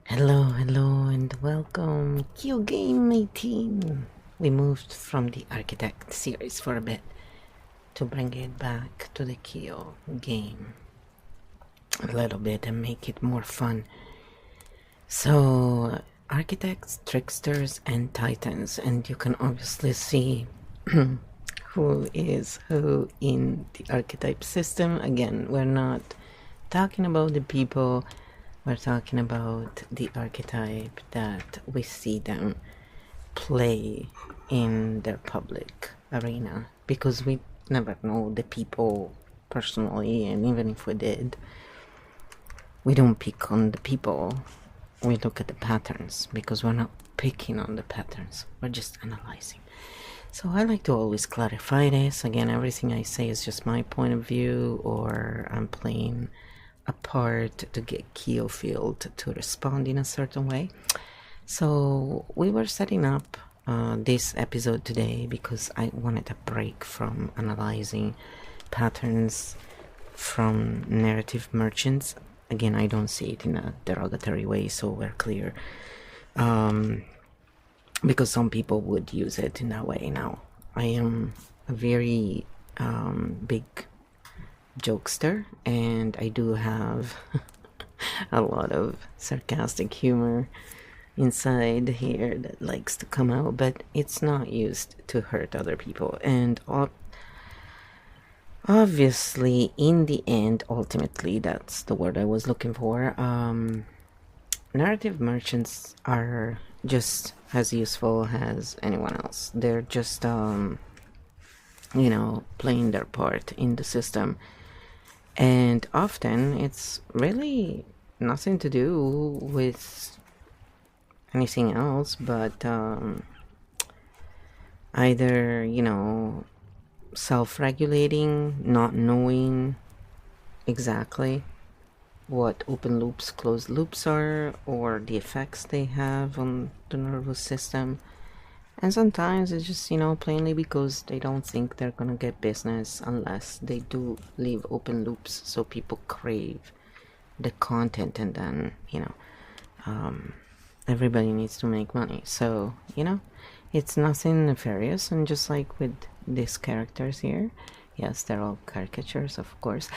Hello, and welcome, KEO Game 18. We moved from the Architect series for a bit to bring it back to the KEO game a little bit and make it more fun. So, Architects, Tricksters, and Titans, and you can obviously see who is who in the archetype system. Again, we're not talking about the people. We're talking about the archetype that we see them play in their public arena, because we never know the people personally, and even if we did, we don't pick on the people. We look at the patterns, because we're not picking on the patterns, we're just analyzing. So I like to always clarify this. Again, everything I say is just my point of view, or I'm playing a part to get KEO field to respond in a certain way. So we were setting up this episode today because I wanted a break from analyzing patterns from narrative merchants. Again, I don't see it in a derogatory way, so we're clear. Because some people would use it in that way. Now, I am a very big jokester, and I do have a lot of sarcastic humor inside here that likes to come out, but it's not used to hurt other people. And obviously, in the end, ultimately, that's the word I was looking for, narrative merchants are just as useful as anyone else. They're just playing their part in the system. And often it's really nothing to do with anything else but either, self-regulating, not knowing exactly what open loops, closed loops are, or the effects they have on the nervous system. And sometimes it's just, plainly because they don't think they're gonna get business unless they do leave open loops, so people crave the content, and then, everybody needs to make money. So, it's nothing nefarious. And just like with these characters here, yes, they're all caricatures, of course.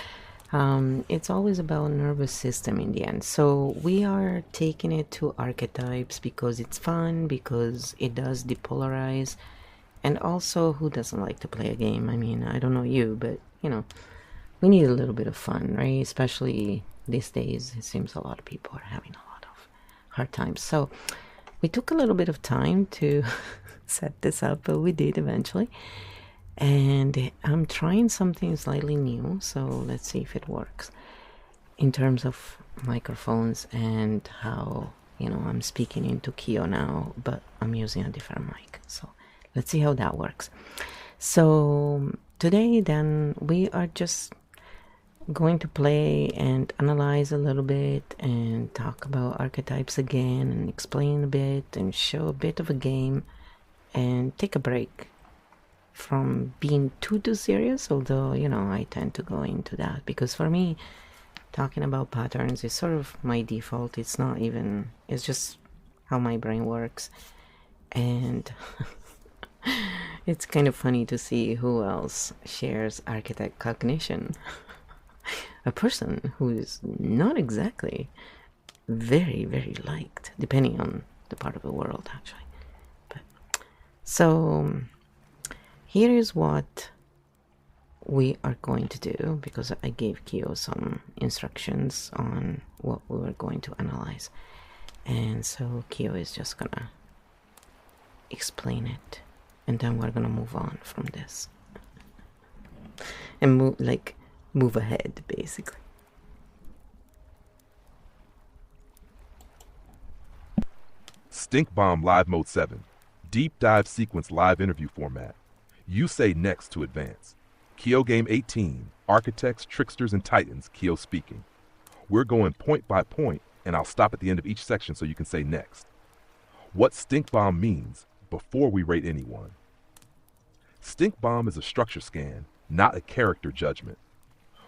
It's always about nervous system in the end. So we are taking it to archetypes because it's fun, because it does depolarize, and also, who doesn't like to play a game? I mean, I don't know you, but we need a little bit of fun, right? Especially these days, it seems a lot of people are having a lot of hard times. So we took a little bit of time to set this up, but we did eventually. And I'm trying something slightly new, so let's see if it works in terms of microphones and how, I'm speaking into KEO now, but I'm using a different mic. So let's see how that works. So today then we are just going to play and analyze a little bit and talk about archetypes again and explain a bit and show a bit of a game and take a break from being too serious, although I tend to go into that because for me talking about patterns is sort of my default. It's not even, it's just how my brain works. And it's kind of funny to see who else shares architect cognition. A person who is not exactly very liked, depending on the part of the world actually. But so here is what we are going to do, because I gave KEO some instructions on what we were going to analyze. And so KEO is just gonna explain it, and then we're gonna move on from this. And move ahead, basically. Stink Bomb Live Mode 7. Deep Dive Sequence Live Interview Format. You say next to advance. KEO Game 18. Architects, Tricksters, and Titans. KEO speaking. We're going point by point, and I'll stop at the end of each section so you can say next. What Stink Bomb means before we rate anyone. Stink Bomb is a structure scan, not a character judgment.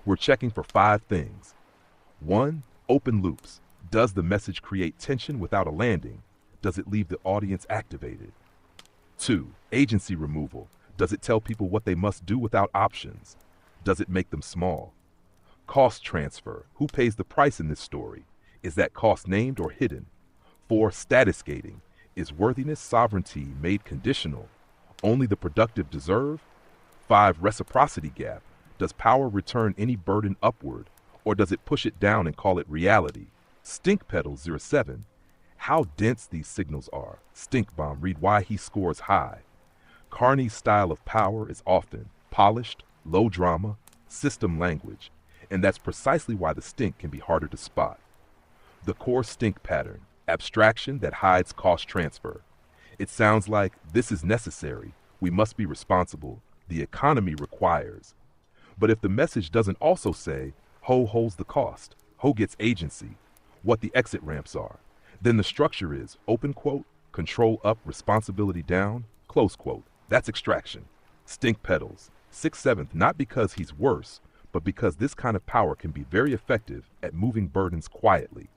We're checking for 5 things. 1. Open loops. Does the message create tension without a landing? Does it leave the audience activated? 2. Agency removal. Does it tell people what they must do without options? Does it make them small? Cost transfer. Who pays the price in this story? Is that cost named or hidden? 4. Status gating. Is worthiness sovereignty made conditional? Only the productive deserve? 5. Reciprocity gap. Does power return any burden upward, or does it push it down and call it reality? Stink Pedals 07. How dense these signals are. Stink Bomb, read why he scores high. Carney's style of power is often polished, low drama, system language, and that's precisely why the stink can be harder to spot. The core stink pattern, abstraction that hides cost transfer. It sounds like this is necessary, we must be responsible, the economy requires. But if the message doesn't also say, Ho holds the cost, Ho gets agency, what the exit ramps are, then the structure is, open quote, control up, responsibility down, close quote. That's extraction. Stink Pedals, 6/7, not because he's worse, but because this kind of power can be very effective at moving burdens quietly.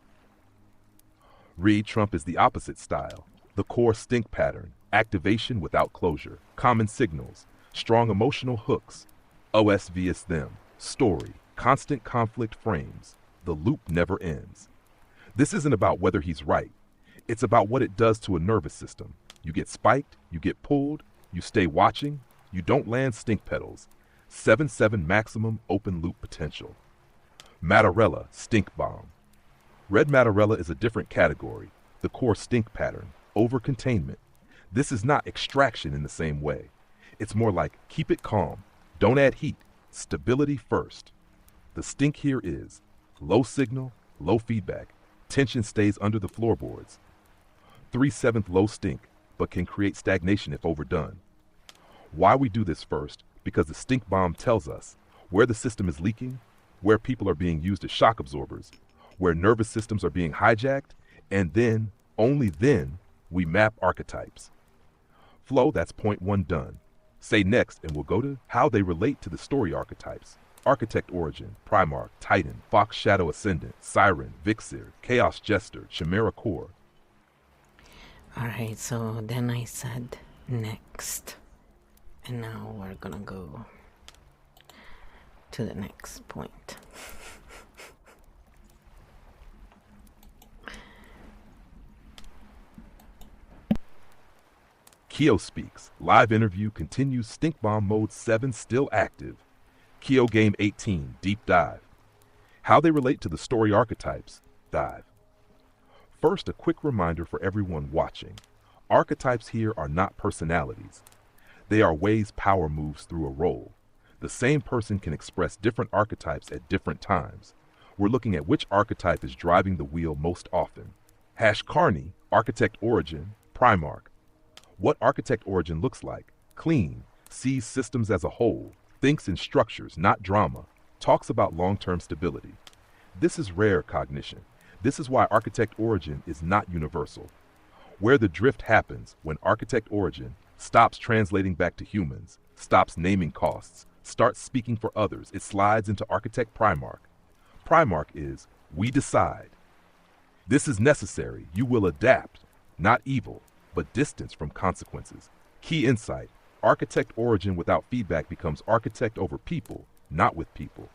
Read Trump is the opposite style. The core stink pattern, activation without closure, common signals, strong emotional hooks, OS vs them, story, constant conflict frames, the loop never ends. This isn't about whether he's right. It's about what it does to a nervous system. You get spiked, you get pulled, you stay watching, you don't land stink pedals. 7/7 maximum open loop potential. Mattarella, stink bomb. Red Mattarella is a different category, the core stink pattern, over containment. This is not extraction in the same way. It's more like keep it calm, don't add heat, stability first. The stink here is low signal, low feedback, tension stays under the floorboards. 3/7 low stink, but can create stagnation if overdone. Why we do this first? Because the stink bomb tells us where the system is leaking, where people are being used as shock absorbers, where nervous systems are being hijacked, and then, only then, we map archetypes. Flow, that's point 1 done. Say next, and we'll go to how they relate to the story archetypes. Architect Origin, Primarch, Titan, Fox Shadow Ascendant, Siren, Vixir, Chaos Jester, Chimera Core. Alright, so then I said next. And now we're gonna go to the next point. KEO speaks. Live interview continues. Stink Bomb Mode 7 still active. KEO Game 18 Deep Dive. How they relate to the story archetypes. Dive. First, a quick reminder for everyone watching. Archetypes here are not personalities. They are ways power moves through a role. The same person can express different archetypes at different times. We're looking at which archetype is driving the wheel most often. Carney, Architect Origin, Primarch. What Architect Origin looks like: clean, sees systems as a whole, thinks in structures, not drama, talks about long-term stability. This is rare cognition. This is why Architect Origin is not universal. Where the drift happens when Architect Origin stops translating back to humans, stops naming costs, starts speaking for others, it slides into Architect Primarch. Primarch is, we decide. This is necessary, you will adapt, not evil, but distance from consequences. Key insight, Architect Origin without feedback becomes architect over people, not with people.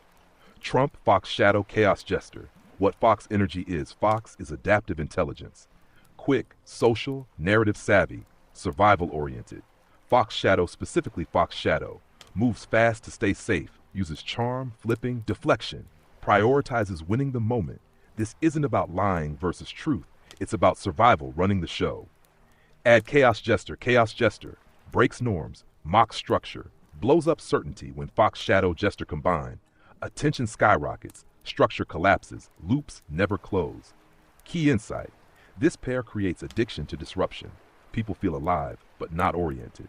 Trump, Fox Shadow, Chaos Jester. What Fox energy is, Fox is adaptive intelligence. Quick, social, narrative savvy, survival oriented. Fox Shadow, specifically Fox Shadow, moves fast to stay safe, uses charm, flipping, deflection, prioritizes winning the moment. This isn't about lying versus truth. It's about survival running the show. Add Chaos Jester, breaks norms, mocks structure, blows up certainty when Fox Shadow Jester combine. Attention skyrockets, structure collapses, loops never close. Key insight, this pair creates addiction to disruption. People feel alive, but not oriented.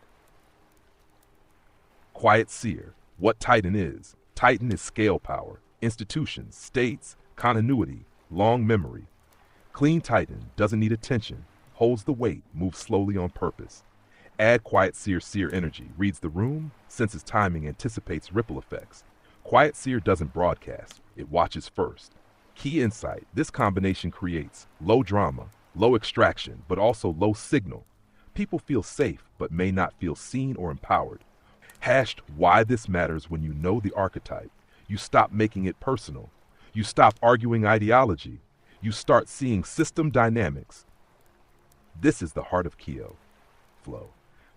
Quiet Seer, what Titan is. Titan is scale power, institutions, states, continuity, long memory. Clean Titan doesn't need attention, holds the weight, moves slowly on purpose. Add Quiet Seer energy, reads the room, senses timing, anticipates ripple effects. Quiet Seer doesn't broadcast, it watches first. Key insight, this combination creates low drama, low extraction, but also low signal. People feel safe, but may not feel seen or empowered. Hashed why this matters when you know the archetype. You stop making it personal. You stop arguing ideology. You start seeing system dynamics. This is the heart of KEO. Flow.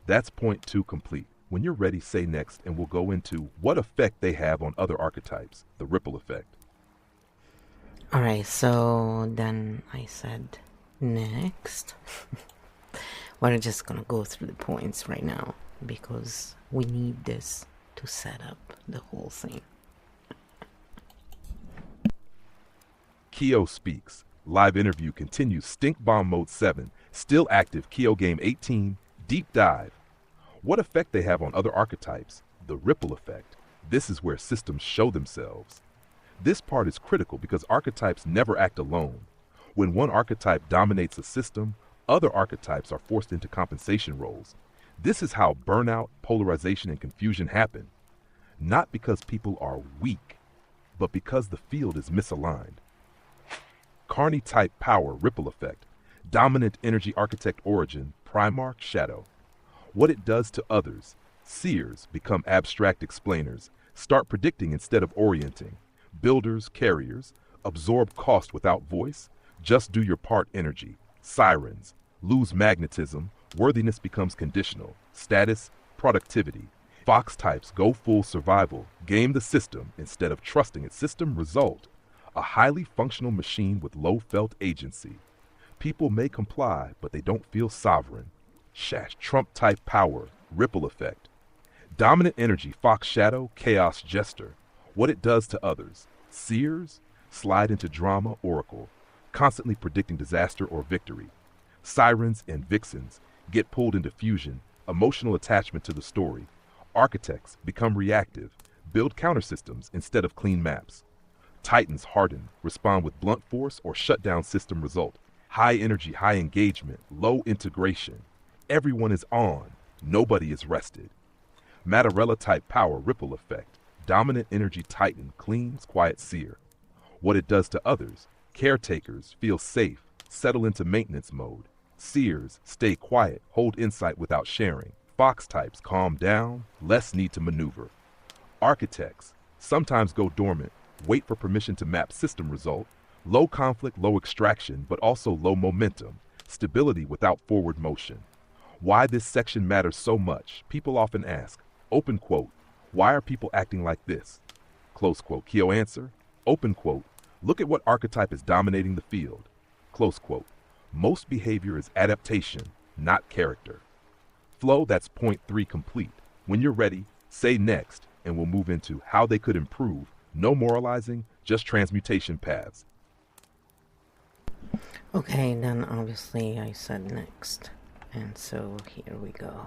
That's point 2 complete. When you're ready, say next, and we'll go into what effect they have on other archetypes, the ripple effect. Alright, so then I said next. We're just gonna go through the points right now because we need this to set up the whole thing. KEO speaks. Live interview continues. Stink Bomb Mode 7. Still active. KEO Game 18. Deep dive. What effect they have on other archetypes? The ripple effect. This is where systems show themselves. This part is critical because archetypes never act alone. When one archetype dominates a system, other archetypes are forced into compensation roles. This is how burnout, polarization, and confusion happen. Not because people are weak, but because the field is misaligned. Carney type power ripple effect. Dominant energy architect origin, Primarch shadow. What it does to others. Seers become abstract explainers, start predicting instead of orienting. Builders, carriers, absorb cost without voice, just do your part energy. Sirens, lose magnetism, worthiness becomes conditional. Status, productivity. Fox types go full survival, game the system instead of trusting its system result. A highly functional machine with low felt agency. People may comply, but they don't feel sovereign. Trump type power, ripple effect. Dominant energy, Fox shadow, chaos jester. What it does to others. Seers slide into drama, oracle, constantly predicting disaster or victory. Sirens and vixens get pulled into fusion, emotional attachment to the story. Architects become reactive, build countersystems instead of clean maps. Titans harden, respond with blunt force or shut down system result. High energy, high engagement, low integration. Everyone is on, nobody is rested. Matarella type power ripple effect. Dominant energy titan, cleans, quiet seer. What it does to others. Caretakers feel safe, settle into maintenance mode. Seers stay quiet, hold insight without sharing. Fox types calm down, less need to maneuver. Architects sometimes go dormant, wait for permission to map system result. Low conflict, low extraction, but also low momentum. Stability without forward motion. Why this section matters so much, people often ask. Open quote, why are people acting like this? Close quote, KEO answer. Open quote, look at what archetype is dominating the field. Close quote, most behavior is adaptation, not character. Flow, that's point 3 complete. When you're ready, say next, and we'll move into how they could improve. No moralizing, just transmutation paths. Okay, then obviously I said next. And so here we go.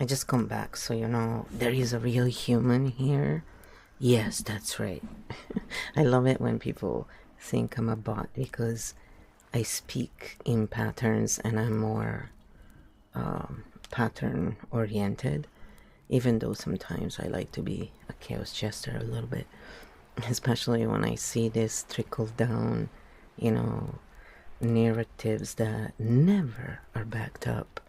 I just come back so you know there is a real human here. Yes, that's right. I love it when people think I'm a bot because I speak in patterns and I'm more pattern oriented, even though sometimes I like to be a chaos jester a little bit, especially when I see this trickle down, you know, narratives that never are backed up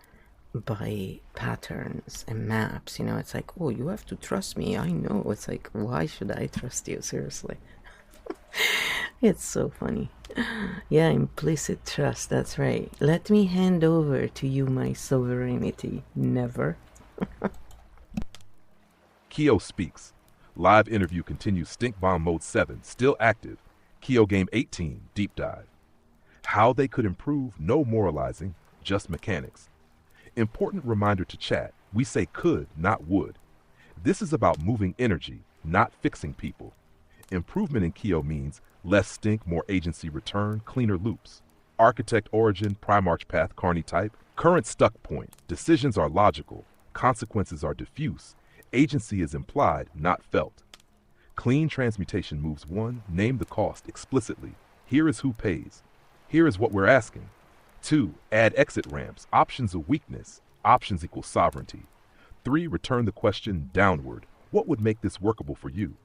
by patterns and maps. You know, it's like, oh, you have to trust me, I know. It's like, why should I trust you? Seriously. It's so funny. Yeah, implicit trust, that's right. Let me hand over to you my sovereignty. Never. KEO speaks. Live interview continues. Stink Bomb Mode 7, still active. KEO Game 18, deep dive. How they could improve, no moralizing, just mechanics. Important reminder to chat, we say could, not would. This is about moving energy, not fixing people. Improvement in KEO means less stink, more agency return, cleaner loops. Architect origin, Primarch path, Carney type. Current stuck point, decisions are logical, consequences are diffuse. Agency is implied, not felt. Clean transmutation moves 1, name the cost explicitly. Here is who pays. Here is what we're asking. 2, add exit ramps, options a weakness, options equal sovereignty. 3, return the question downward. What would make this workable for you?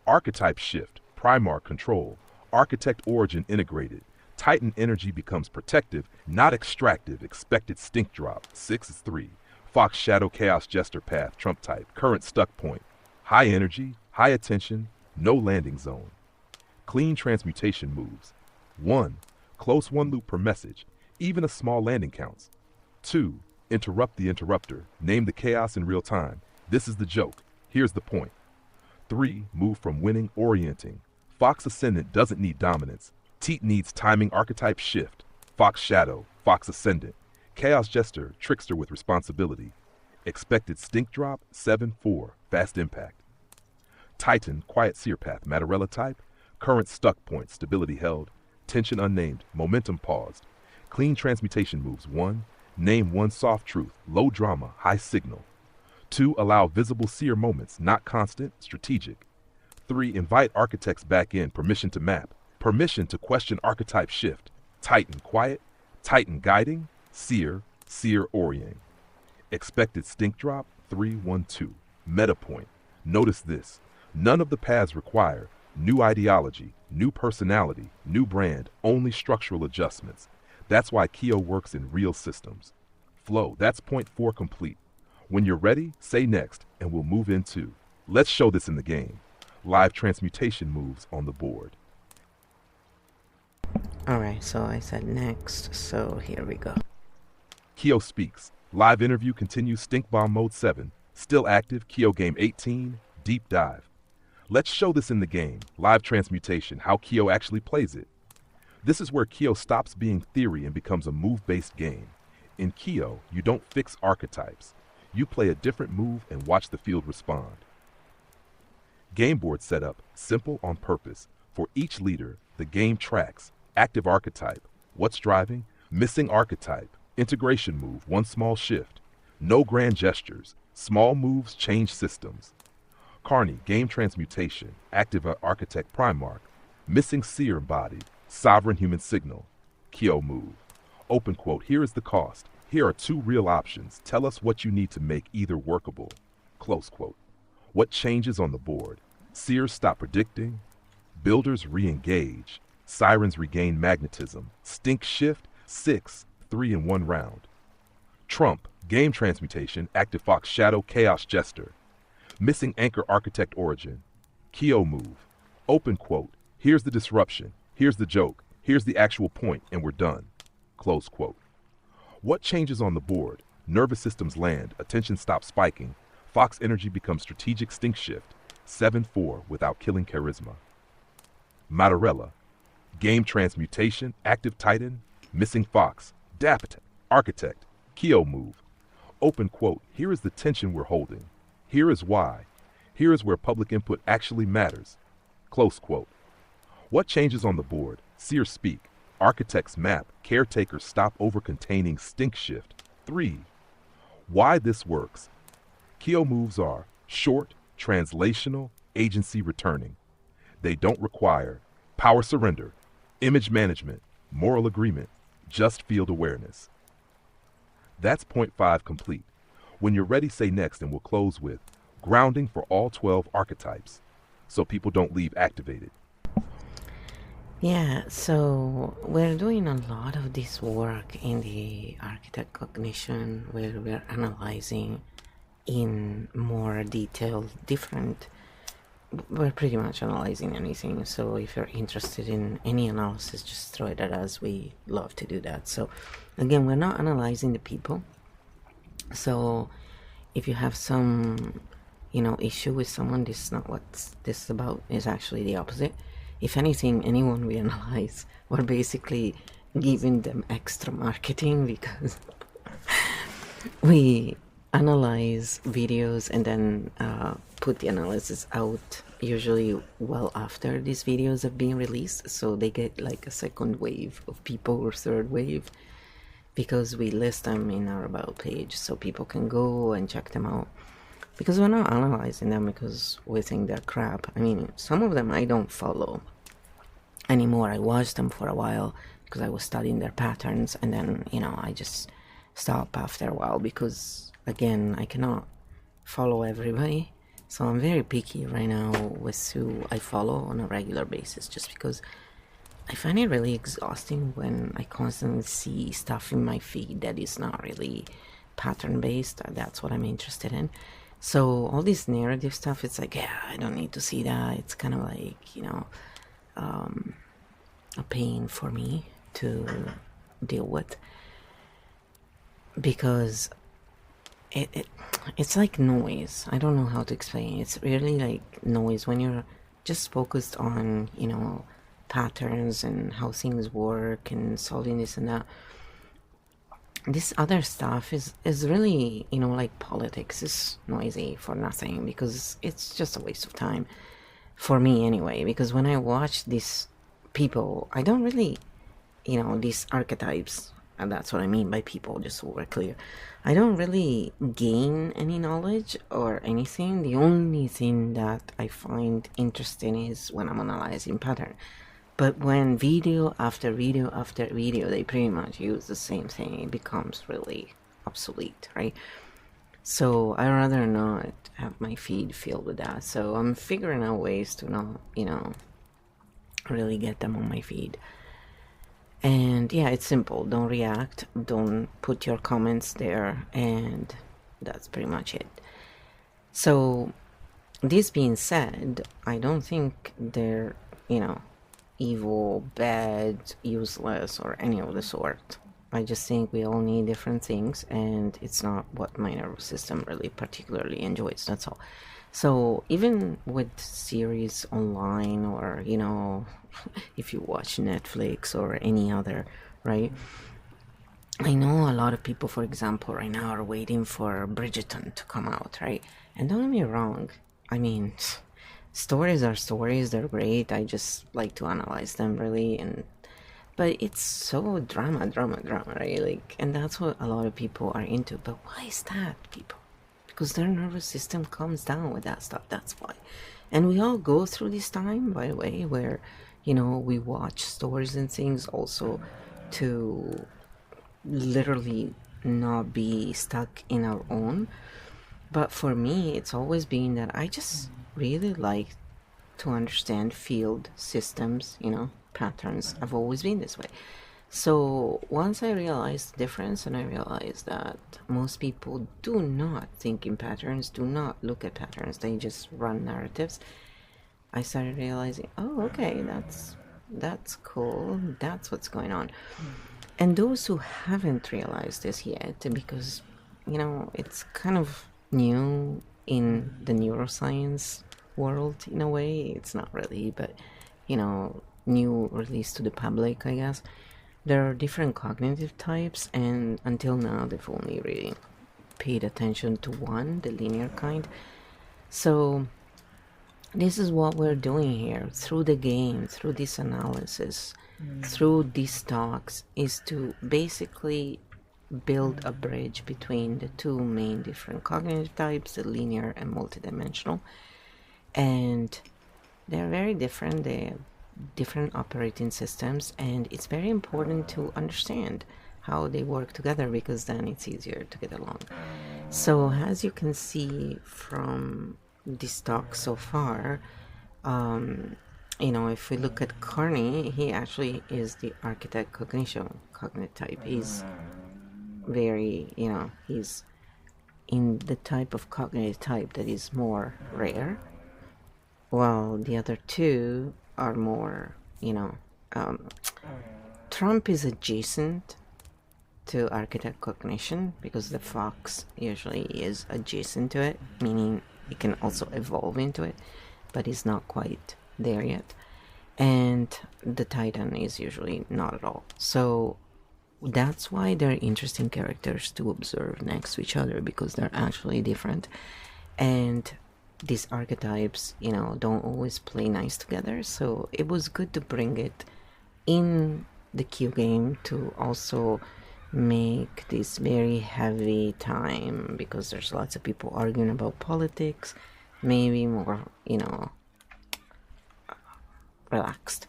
Archetype shift, Primarch control, Architect origin integrated. Titan energy becomes protective, not extractive. Expected stink drop. 6 is 3. Fox Shadow Chaos Jester path, Trump type. Current stuck point. High energy, high attention, no landing zone. Clean transmutation moves. 1. Close one loop per message. Even a small landing counts. 2. Interrupt the interrupter. Name the chaos in real time. This is the joke. Here's the point. 3. Move from winning, orienting. Fox Ascendant doesn't need dominance. Teat needs timing archetype shift. Fox Shadow, Fox Ascendant. Chaos Jester, Trickster with responsibility. Expected stink drop, 7-4, fast impact. Titan, Quiet Seer Path, Matarella type. Current stuck point, stability held. Tension unnamed, momentum paused. Clean transmutation moves. 1. Name one soft truth, low drama, high signal. 2. Allow visible seer moments, not constant, strategic. 3. Invite architects back in, permission to map. Permission to question archetype shift. Titan quiet, Titan guiding, seer, seer orienting. Expected stink drop, 3-1-2. Meta point. Notice this. None of the paths require new ideology, new personality, new brand, only structural adjustments. That's why KEO works in real systems. Flow, that's point 4 complete. When you're ready, say next, and we'll move into. Let's show this in the game. Live transmutation moves on the board. Alright, so I said next, so here we go. KEO speaks. Live interview continues. Stink Bomb Mode 7. Still active. KEO Game 18. Deep dive. Let's show this in the game. Live transmutation. How KEO actually plays it. This is where KEO stops being theory and becomes a move-based game. In KEO, you don't fix archetypes. You play a different move and watch the field respond. Game board setup. Simple on purpose. For each leader, the game tracks. Active archetype. What's driving? Missing archetype. Integration move. One small shift. No grand gestures. Small moves change systems. Carney. Game transmutation. Active architect Primarch. Missing seer embodied. Sovereign human signal. KEO move. Open quote. Here is the cost. Here are 2 real options. Tell us what you need to make either workable. Close quote. What changes on the board? Seers stop predicting. Builders re-engage. Sirens regain magnetism. Stink shift. 6, 3 in 1 round. Trump. Game transmutation. Active Fox Shadow Chaos Jester. Missing anchor architect origin. KEO move. Open quote. Here's the disruption. Here's the joke. Here's the actual point, and we're done. Close quote. What changes on the board? Nervous systems land. Attention stops spiking. Fox energy becomes strategic stink shift. 7-4 without killing charisma. Matarella. Game transmutation. Active Titan. Missing Fox. Dapt. Architect. KEO move. Open quote. Here is the tension we're holding. Here is why. Here is where public input actually matters. Close quote. What changes on the board? Seers speak. Architects map. Caretakers stop over-containing stink shift. 3. Why this works. KEO moves are short, translational, agency returning. They don't require power surrender, image management, moral agreement, just field awareness. That's point 5 complete. When you're ready, say next, and we'll close with grounding for all 12 archetypes, so people don't leave activated. Yeah, so we're doing a lot of this work in the architect cognition where we're analyzing in more detail we're pretty much analyzing anything, so if you're interested in any analysis, just throw it at us. We love to do that. So again, we're not analyzing the people, so if you have some issue with someone, this is not what this is about. It's actually the opposite. If anything, anyone we analyze, we're basically giving them extra marketing because we analyze videos and then put the analysis out usually well after these videos have been released, so they get like a second wave of people or third wave because we list them in our about page so people can go and check them out, because we're not analyzing them because we think they're crap. I mean, some of them I don't follow anymore. I watched them for a while because I was studying their patterns, and then I just stop after a while because again I cannot follow everybody, So I'm very picky right now with who I follow on a regular basis, just because I find it really exhausting when I constantly see stuff in my feed that is not really pattern based. That's what I'm interested in. So all this narrative stuff, it's like, yeah, I don't need to see that. It's kind of like, a pain for me to deal with, because it's like noise. I don't know how to explain it. It's really like noise when you're just focused on, patterns and how things work and solving this and that. This other stuff is really, like politics is noisy for nothing, because it's just a waste of time for me anyway. Because when I watch these people, I don't really, these archetypes, and that's what I mean by people, just so we're clear. I don't really gain any knowledge or anything. The only thing that I find interesting is when I'm analyzing pattern. But when video after video after video, they pretty much use the same thing, it becomes really obsolete, right? So I rather not have my feed filled with that. So I'm figuring out ways to not, really get them on my feed. And yeah, it's simple. Don't react. Don't put your comments there. And that's pretty much it. So this being said, I don't think they're, evil, bad, useless, or any of the sort. I just think we all need different things, and it's not what my nervous system really particularly enjoys. That's all. So even with series online, or if you watch Netflix or any other, right? I know a lot of people, for example, right now are waiting for Bridgerton to come out, right? And don't get me wrong, I mean, stories are stories, they're great. I just like to analyze them, really. But it's so drama, right? Like, and that's what a lot of people are into. But why is that, people? Because their nervous system comes down with that stuff. That's why. And we all go through this time, by the way, where we watch stories and things also to literally not be stuck in our own. But for me, it's always been that I just really like to understand field systems, patterns. I've always been this way. So once I realized the difference, and I realized that most people do not think in patterns, do not look at patterns, they just run narratives, I started realizing, oh, okay, that's cool. That's what's going on. And those who haven't realized this yet, because it's kind of new in the neuroscience world in a way. It's not really, but new released to the public, I guess. There are different cognitive types, and until now they've only really paid attention to one, the linear kind. So this is what we're doing here through the game, through this analysis, through these talks, is to basically build a bridge between the two main different cognitive types, the linear and multidimensional. And they're very different. They have different operating systems, and it's very important to understand how they work together, because then it's easier to get along. So as you can see from this talk so far, if we look at Carney, he actually is the architect cognition cognitive type. He's very, he's in the type of cognitive type that is more rare, while the other two are more, Trump is adjacent to architect cognition, because the fox usually is adjacent to it, meaning it can also evolve into it, but it's not quite there yet. And the Titan is usually not at all. So that's why they're interesting characters to observe next to each other, because they're actually different. And these archetypes, don't always play nice together. So it was good to bring it in the KEO game to also make this very heavy time, because there's lots of people arguing about politics, maybe more, relaxed,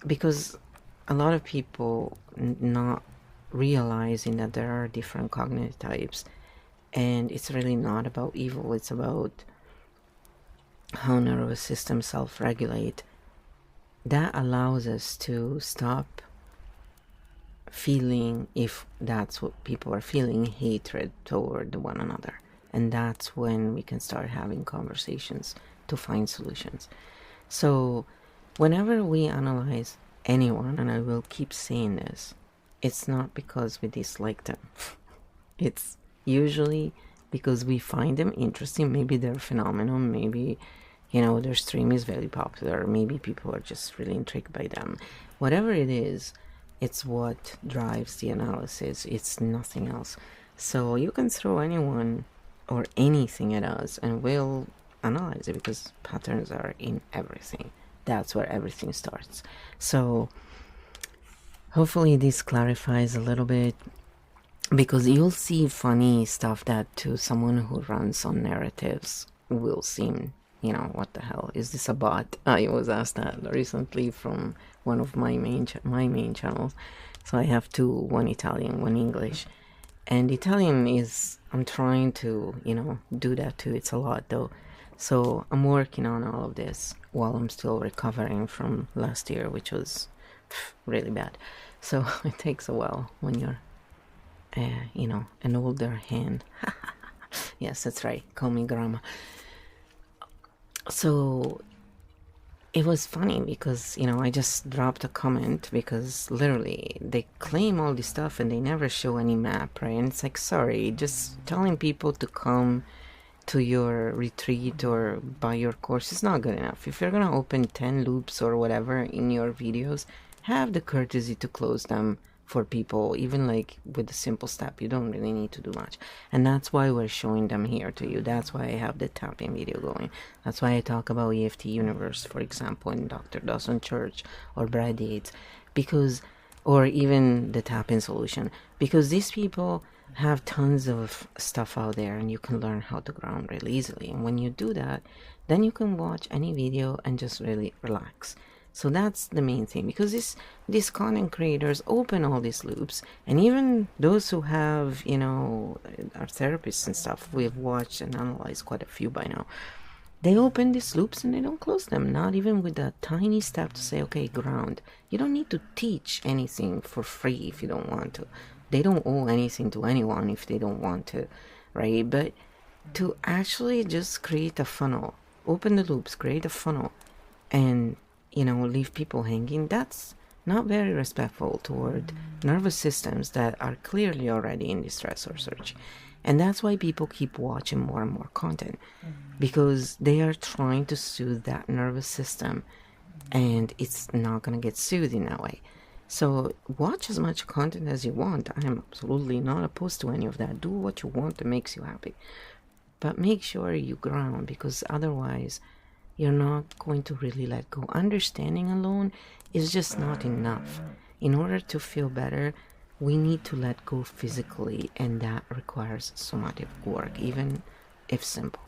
because a lot of people not realizing that there are different cognitive types, and it's really not about evil, it's about how nervous system self-regulate, that allows us to stop feeling, if that's what people are feeling, hatred toward one another. And that's when we can start having conversations to find solutions. So whenever we analyze anyone, and I will keep saying this, it's not because we dislike them. It's usually because we find them interesting. Maybe they're phenomenal. Maybe, their stream is very popular. Maybe people are just really intrigued by them. Whatever it is, it's what drives the analysis. It's nothing else. So you can throw anyone or anything at us and we'll analyze it, because patterns are in everything. That's where everything starts. So hopefully this clarifies a little bit, because you'll see funny stuff that to someone who runs on narratives will seem, what the hell, is this a bot? I was asked that recently from one of my main channels. So I have two, one Italian, one English. And Italian is, I'm trying to, do that too. It's a lot though. So I'm working on all of this while I'm still recovering from last year, which was really bad. So it takes a while when you're, an older hand. Yes, that's right. Call me grandma. So it was funny because, I just dropped a comment because literally they claim all this stuff and they never show any map, right? And it's like, sorry, just telling people to come to your retreat or buy your course is not good enough. If you're gonna open 10 loops or whatever in your videos, have the courtesy to close them for people, even like with a simple step. You don't really need to do much. And that's why we're showing them here to you. That's why I have the tapping video going. That's why I talk about EFT Universe, for example, in Dr. Dawson Church or Brad Yates, because, or even the tapping solution, because these people have tons of stuff out there and you can learn how to ground really easily. And when you do that, then you can watch any video and just really relax. So that's the main thing, because these content creators open all these loops, and even those who have, are therapists and stuff, we've watched and analyzed quite a few by now. They open these loops and they don't close them, not even with a tiny step to say, okay, ground. You don't need to teach anything for free if you don't want to. They don't owe anything to anyone if they don't want to, right? But to actually just create a funnel, open the loops, create a funnel, and leave people hanging, that's not very respectful toward nervous systems that are clearly already in distress or surge. And that's why people keep watching more and more content, because they are trying to soothe that nervous system, and it's not going to get soothed in that way. So watch as much content as you want. I am absolutely not opposed to any of that. Do what you want that makes you happy. But make sure you ground, because otherwise you're not going to really let go. Understanding alone is just not enough. In order to feel better, we need to let go physically, and that requires somatic work, even if simple.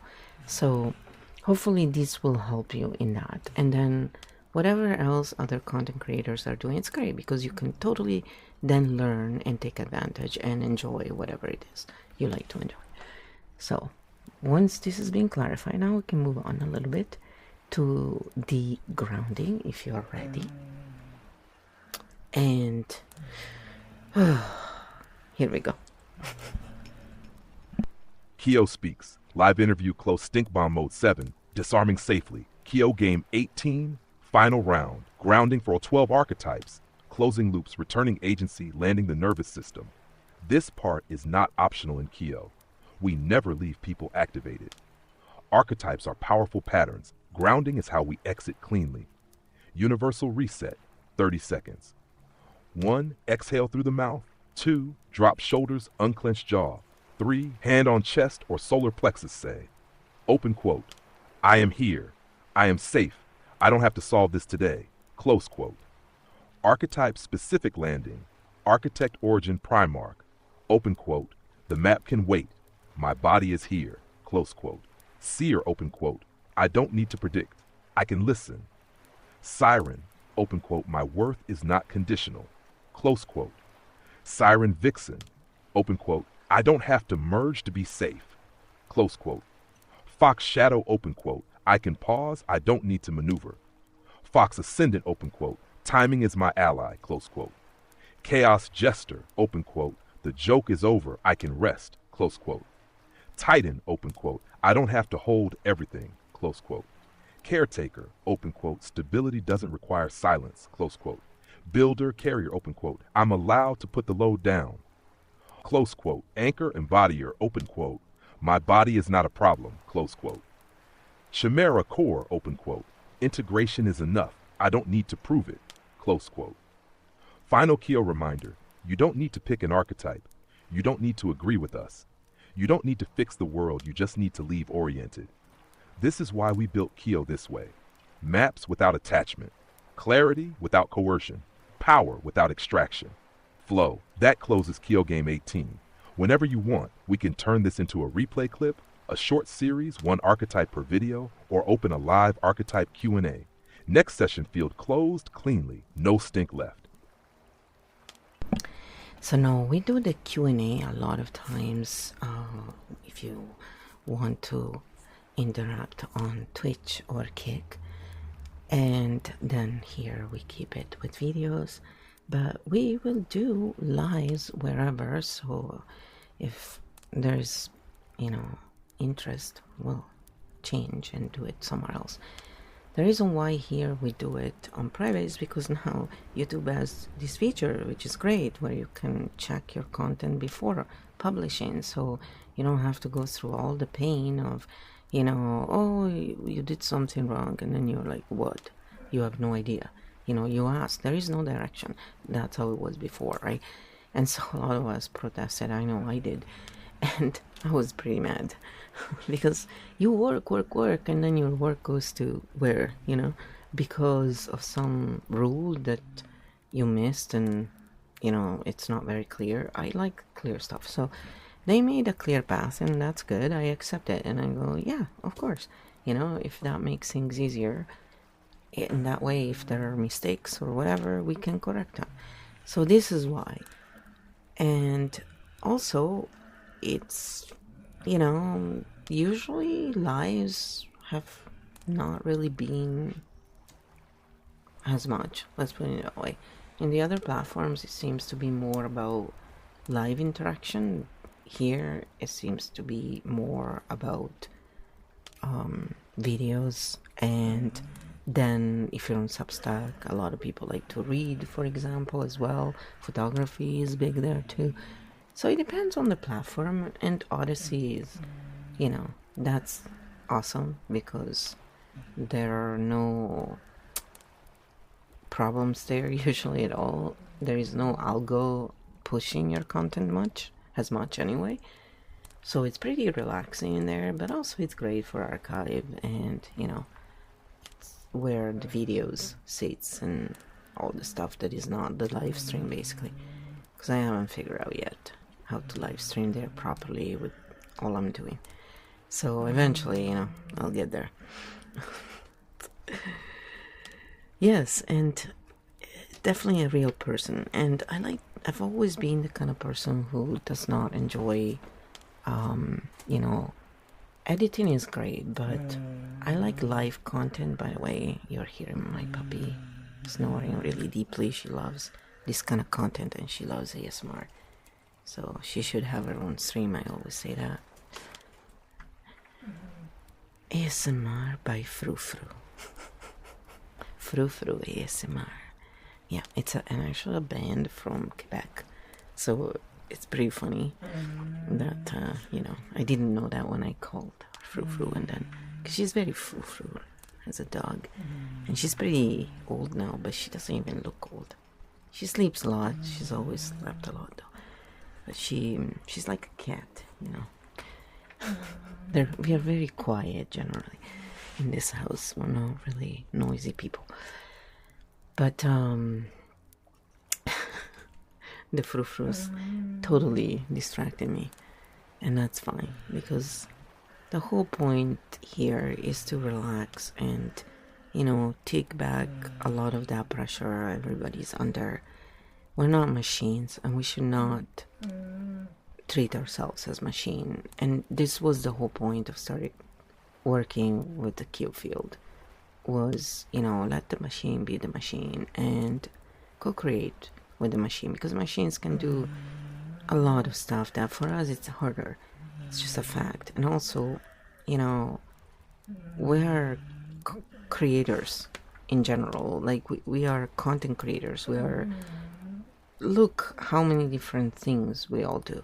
So hopefully this will help you in that. And then whatever else other content creators are doing, it's great, because you can totally then learn and take advantage and enjoy whatever it is you like to enjoy. So once this has been clarified, now we can move on a little bit to the grounding, if you're ready. And here we go. KEO speaks. Live interview close stink bomb mode 7. Disarming safely. KEO game 18. Final round. Grounding for 12 archetypes. Closing loops. Returning agency. Landing the nervous system. This part is not optional in KEO. We never leave people activated. Archetypes are powerful patterns. Grounding is how we exit cleanly. Universal reset. 30 seconds. 1. Exhale through the mouth. 2. Drop shoulders, unclench jaw. 3. Hand on chest or solar plexus say. Open quote. I am here. I am safe. I don't have to solve this today. Close quote. Archetype specific landing. Architect origin Primarch. Open quote. The map can wait. My body is here. Close quote. Seer open quote. I don't need to predict. I can listen. Siren open quote. My worth is not conditional. Close quote. Siren Vixen open quote. I don't have to merge to be safe. Close quote. Fox Shadow open quote. I can pause, I don't need to maneuver. Fox Ascendant, open quote, timing is my ally, close quote. Chaos Jester, open quote, the joke is over, I can rest, close quote. Titan, open quote, I don't have to hold everything, close quote. Caretaker, open quote, stability doesn't require silence, close quote. Builder, carrier, open quote, I'm allowed to put the load down, close quote. Anchor, embodier, open quote, my body is not a problem, close quote. Chimera core, open quote, integration is enough, I don't need to prove it, close quote. Final KEO reminder, you don't need to pick an archetype. You don't need to agree with us. You don't need to fix the world, you just need to leave oriented. This is why we built KEO this way. Maps without attachment, clarity without coercion, power without extraction. Flow, that closes KEO Game 18. Whenever you want, we can turn this into a replay clip, a short series, one archetype per video, or open a live archetype Q&A. Next session field closed cleanly, no stink left. So now we do the Q&A a lot of times if you want to interact on Twitch or Kick, and then here we keep it with videos, but we will do lives wherever, so if there's interest, we'll change and do it somewhere else. The reason why here we do it on private is because now YouTube has this feature, which is great, where you can check your content before publishing, so you don't have to go through all the pain of, oh, you did something wrong, and then you're like, what? You have no idea. You ask, there is no direction. That's how it was before, right? And so a lot of us protested. I know I did. And I was pretty mad because you work, and then your work goes to where, because of some rule that you missed, and, it's not very clear. I like clear stuff. So they made a clear path, and that's good. I accept it. And I go, yeah, of course. If that makes things easier, in that way, if there are mistakes or whatever, we can correct them. So this is why. And also, it's, usually lives have not really been as much, let's put it that way. In the other platforms, it seems to be more about live interaction. Here, it seems to be more about videos, and then if you're on Substack, a lot of people like to read, for example, as well. Photography is big there too. So it depends on the platform, and Odyssey is, that's awesome because there are no problems there usually at all. There is no algo pushing your content as much anyway. So it's pretty relaxing in there, but also it's great for archive and, where the videos sits and all the stuff that is not the live stream, basically. Because I haven't figured out yet how to live stream there properly with all I'm doing. So eventually, I'll get there. Yes, and definitely a real person. And I've always been the kind of person who does not enjoy, editing is great, but I like live content. By the way, you're hearing my puppy snoring really deeply. She loves this kind of content, and she loves ASMR. So she should have her own stream, I always say that. ASMR by Frou Frou. Frou Frou ASMR. Yeah, it's actually a band from Quebec. So it's pretty funny that, I didn't know that when I called her Frou Frou, and then, because she's very Frou Frou as a dog. And she's pretty old now, but she doesn't even look old. She sleeps a lot. She's always slept a lot, though. But she's like a cat, We are very quiet generally in this house. We're not really noisy people. But the frou-frous totally distracted me, and that's fine, because the whole point here is to relax and, take back a lot of that pressure everybody's under. We're not machines, and we should not treat ourselves as machine. And this was the whole point of starting working with the KEO field was, let the machine be the machine and co-create with the machine, because machines can do a lot of stuff that for us it's harder. It's just a fact. And also, you know, we're creators in general. Like we are content creators. We are, look how many different things we all do.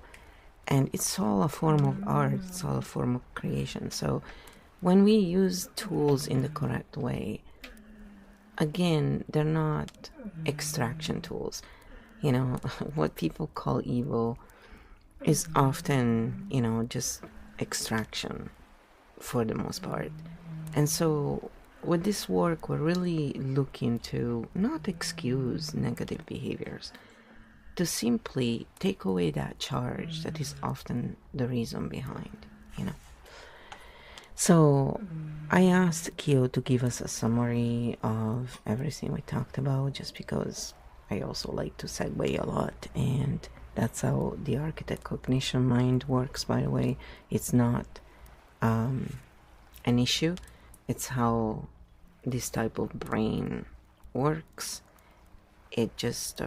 And it's all a form of art, it's all a form of creation. So when we use tools in the correct way, again, they're not extraction tools. What people call evil is often, just extraction for the most part. And so with this work, we're really looking to not excuse negative behaviors, to simply take away that charge that is often the reason behind, So I asked KEO to give us a summary of everything we talked about, just because I also like to segue a lot, and that's how the architect cognition mind works, by the way. It's not an issue, it's how this type of brain works. It just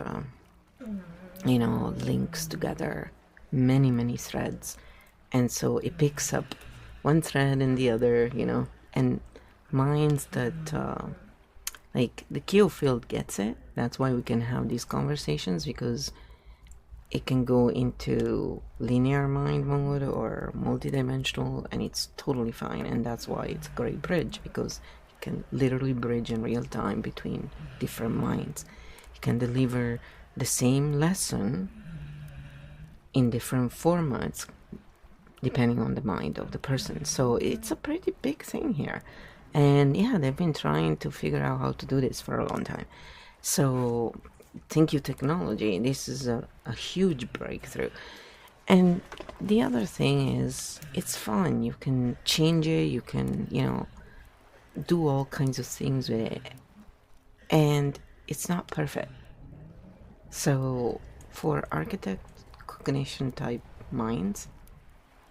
links together many threads, and so it picks up one thread and the other, and minds that like the KEO field gets it. That's why we can have these conversations, because it can go into linear mind mode or multidimensional, and it's totally fine. And that's why it's a great bridge, because you can literally bridge in real time between different minds. You can deliver the same lesson in different formats depending on the mind of the person. So it's a pretty big thing here. And yeah, they've been trying to figure out how to do this for a long time. So thank you, technology. This is a huge breakthrough. And the other thing is, it's fun. You can change it. You can, do all kinds of things with it. And it's not perfect. So for architect cognition type minds,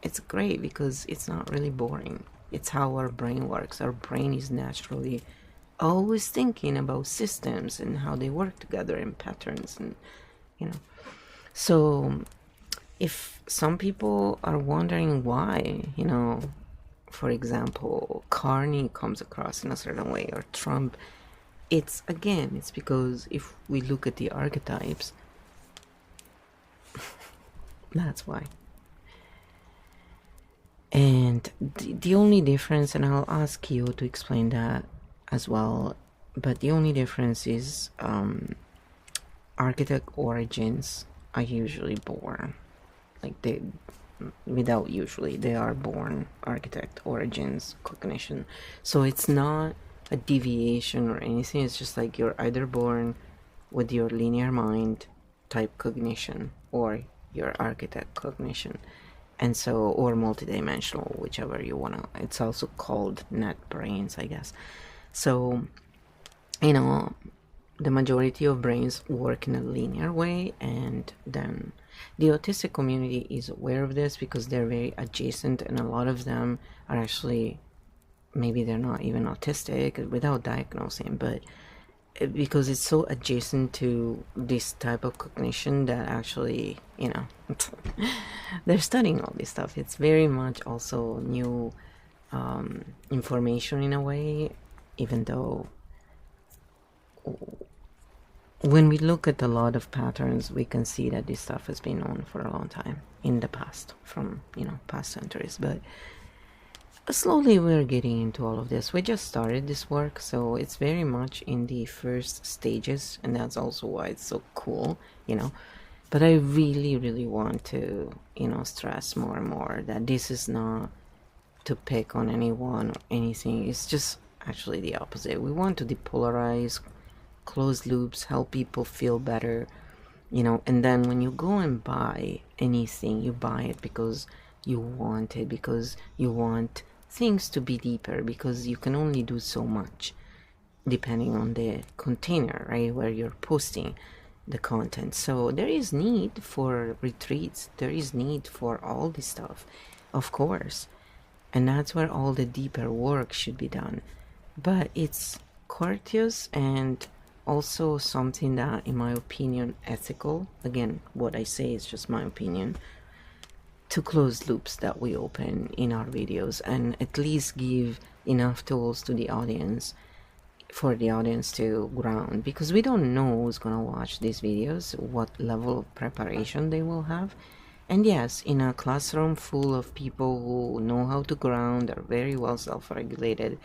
it's great because it's not really boring. It's how our brain works. Our brain is naturally always thinking about systems and how they work together and patterns, and so if some people are wondering why, for example, Carney comes across in a certain way, or Trump, it's because if we look at the archetypes, that's why. And the only difference, and I'll ask KEO to explain that as well, but the only difference is architect origins are usually born. Like they are born architect origins cognition. So it's not a deviation or anything. It's just like you're either born with your linear mind type cognition or your architect cognition. And so, or multidimensional, whichever you want to. It's also called net brains, I guess. So, the majority of brains work in a linear way, and then the autistic community is aware of this because they're very adjacent, and a lot of them are actually, maybe they're not even autistic without diagnosing, but because it's so adjacent to this type of cognition that actually, they're studying all this stuff. It's very much also new information in a way, even though when we look at a lot of patterns, we can see that this stuff has been known for a long time in the past, from, past centuries. But slowly we're getting into all of this. We just started this work, so it's very much in the first stages, and that's also why it's so cool, But I really want to, stress more and more that this is not to pick on anyone or anything. It's just actually the opposite. We want to depolarize, close loops, help people feel better, and then when you go and buy anything, you buy it because you want it, because you want things to be deeper, because you can only do so much depending on the container, right, where you're posting the content. So there is need for retreats, there is need for all this stuff, of course, And that's where all the deeper work should be done. But it's courteous and also something that, in my opinion, ethical. Again, what I say is just my opinion, to close loops that we open in our videos and at least give enough tools to the audience for the audience to ground, because we don't know who's gonna watch these videos, what level of preparation they will have. And yes, in a classroom full of people who know how to ground, are very well self-regulated,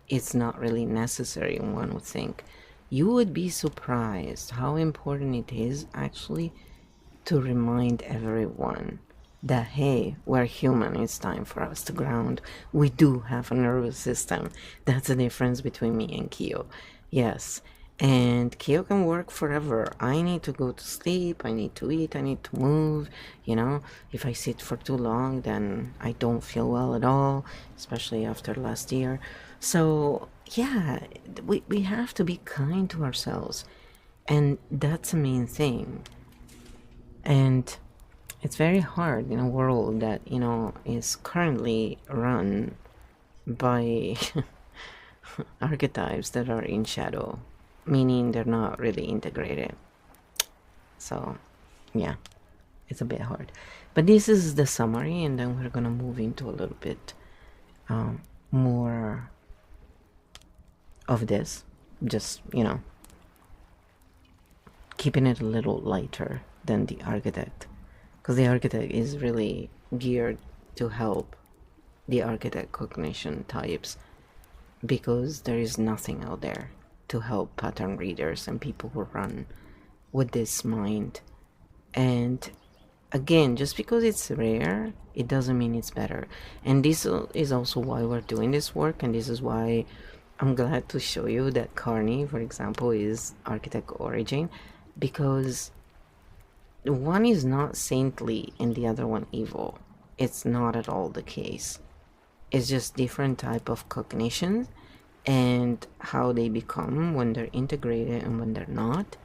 it's not really necessary, one would think. You would be surprised how important it is actually to remind everyone that, hey, we're human, it's time for us to ground. We do have a nervous system. That's the difference between me and KEO. Yes, and KEO can work forever. I need to go to sleep, I need to eat, I need to move. If I sit for too long, then I don't feel well at all, especially after last year. So yeah, we have to be kind to ourselves, and that's the main thing. And it's very hard in a world that, is currently run by archetypes that are in shadow, meaning they're not really integrated. So, yeah, it's a bit hard. But this is the summary, and then we're gonna move into a little bit more of this. Just, keeping it a little lighter than the architect, because the architect is really geared to help the architect cognition types, because there is nothing out there to help pattern readers and people who run with this mind. And again, just because it's rare, it doesn't mean it's better. And this is also why we're doing this work, and this is why I'm glad to show you that Carney, for example, is architect origin, because one is not saintly and the other one evil. It's not at all the case. It's just different type of cognition and how they become when they're integrated and when they're not,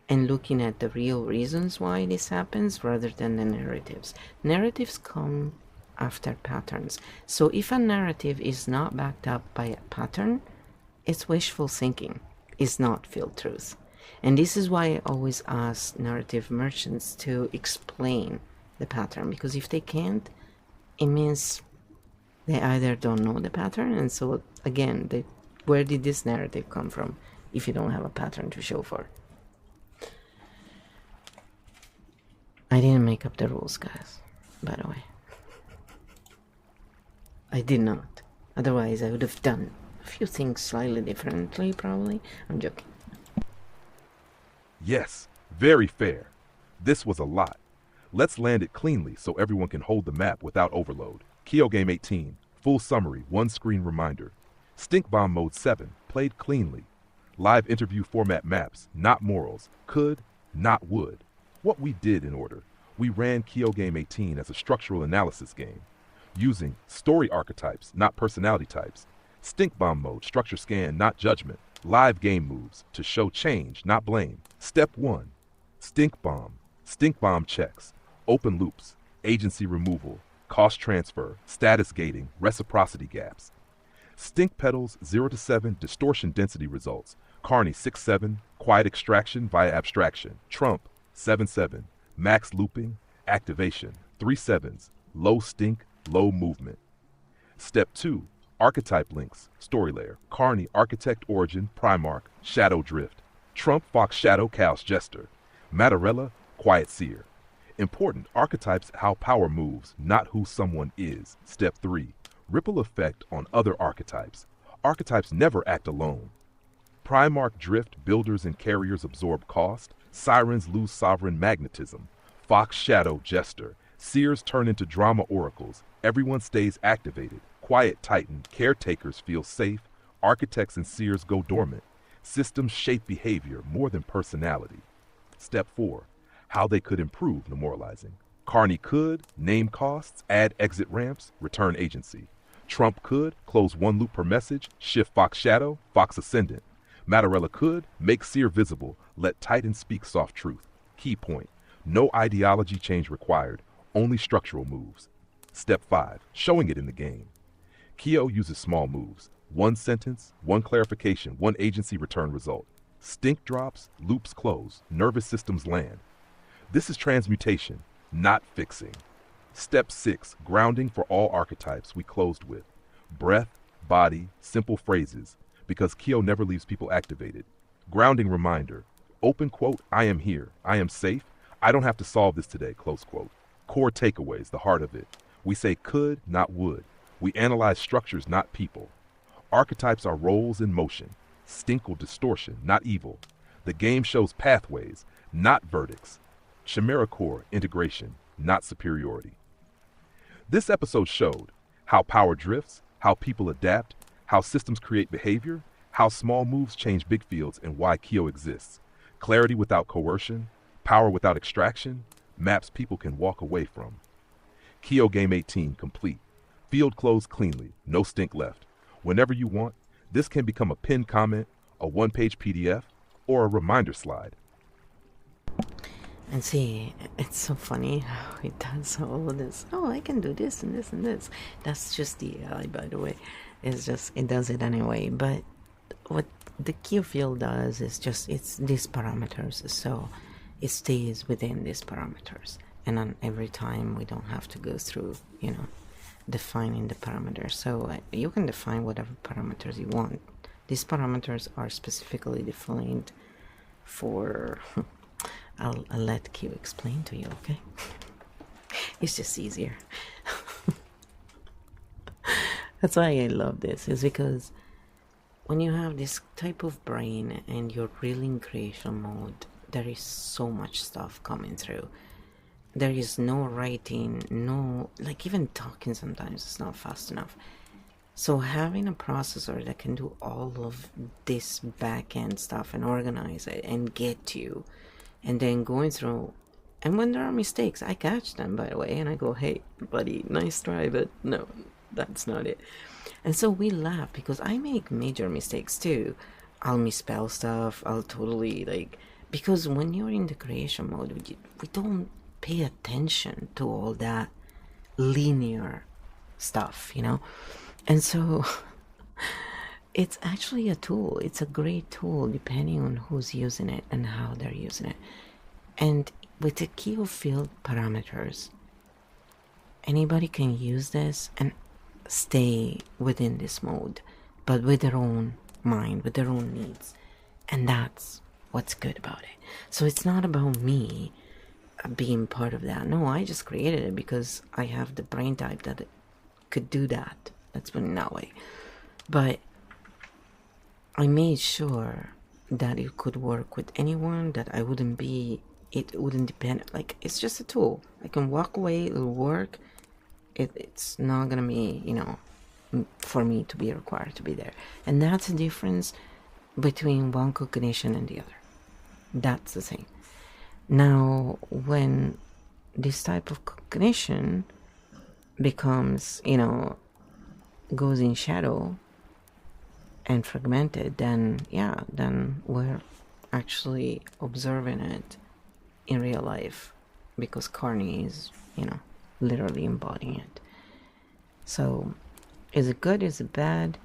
and looking at the real reasons why this happens rather than the narratives. Narratives come after patterns. So if a narrative is not backed up by a pattern, it's wishful thinking. It's not feel truth. And this is why I always ask narrative merchants to explain the pattern, because if they can't, it means they either don't know the pattern, and so again, where did this narrative come from if you don't have a pattern to show for? I didn't make up the rules, guys, by the way. I did not. Otherwise, I would have done a few things slightly differently, probably. I'm joking. Yes, very fair. This was a lot. Let's land it cleanly so everyone can hold the map without overload. KEO Game 18, full summary, one screen reminder. Stink Bomb Mode 7, played cleanly. Live interview format maps, not morals. Could, not would. What we did in order. We ran KEO Game 18 as a structural analysis game, using story archetypes, not personality types. Stink Bomb Mode, structure scan, not judgment. Live game moves to show change, not blame. Step 1. Stink Bomb checks, open loops, agency removal, cost transfer, status gating, reciprocity gaps. Stink Petals 0 to 7 distortion density results. Carney 6-7, quiet extraction via abstraction. Trump 7-7, max looping, activation. 3 sevens, low stink, low movement. Step 2. Archetype links, story layer. Carney, architect origin, Primarch, shadow drift. Trump, fox shadow, chaos jester. Mattarella, quiet seer. Important, archetypes how power moves, not who someone is. Step 3. Ripple effect on other archetypes. Archetypes never act alone. Primarch drift, builders and carriers absorb cost. Sirens lose sovereign magnetism. Fox shadow jester. Seers turn into drama oracles. Everyone stays activated. Quiet titan, caretakers feel safe. Architects and seers go dormant. Systems shape behavior more than personality. Step 4. How they could improve memorializing. Carney could, name costs, add exit ramps, return agency. Trump could, close one loop per message, shift Fox shadow, Fox ascendant. Mattarella could, make seer visible, let titan speak soft truth. Key point. No ideology change required, only structural moves. Step 5. Showing it in the game. KEO uses small moves. One sentence, one clarification, one agency return result. Stink drops, loops close, nervous systems land. This is transmutation, not fixing. Step 6. Grounding for all archetypes we closed with. Breath, body, simple phrases, because KEO never leaves people activated. Grounding reminder. Open quote, I am here, I am safe, I don't have to solve this today, close quote. Core takeaways, the heart of it. We say could, not would. We analyze structures, not people. Archetypes are roles in motion. Stinkle distortion, not evil. The game shows pathways, not verdicts. Chimera core integration, not superiority. This episode showed how power drifts, how people adapt, how systems create behavior, how small moves change big fields, and why KEO exists. Clarity without coercion, power without extraction, maps people can walk away from. KEO Game 18 complete. Field closed cleanly, no stink left. Whenever you want, this can become a pinned comment, a one-page PDF, or a reminder slide. And see, it's so funny how it does all of this. Oh, I can do this and this and this. That's just the AI, by the way. It's just, it does it anyway. But what the KEO field does is just, it's these parameters. So it stays within these parameters. And on every time we don't have to go through, defining the parameters. So you can define whatever parameters you want. These parameters are specifically defined for... I'll let Q explain to you, okay? It's just easier. That's why I love this, is because when you have this type of brain and you're really in creation mode, there is so much stuff coming through. There is no writing, no, like even talking sometimes is not fast enough. So having a processor that can do all of this back-end stuff and organize it and get you, and then going through, and when there are mistakes, I catch them, by the way, and I go, hey, buddy, nice try, but no, that's not it. And so we laugh because I make major mistakes too. I'll misspell stuff, I'll totally, because when you're in the creation mode, we don't pay attention to all that linear stuff, And so it's actually a tool. It's a great tool depending on who's using it and how they're using it. And with the KEO field parameters, anybody can use this and stay within this mode, but with their own mind, with their own needs. And that's what's good about it. So it's not about me being part of that. No, I just created it because I have the brain type that could do that. Let's put it that way. But I made sure that it could work with anyone, that it wouldn't depend, it's just a tool. I can walk away, it'll work. It's not gonna be, for me to be required to be there. And that's the difference between one cognition and the other. That's the thing. Now, when this type of cognition becomes, goes in shadow and fragmented, then we're actually observing it in real life, because Carney is, literally embodying it. So, is it good? Is it bad?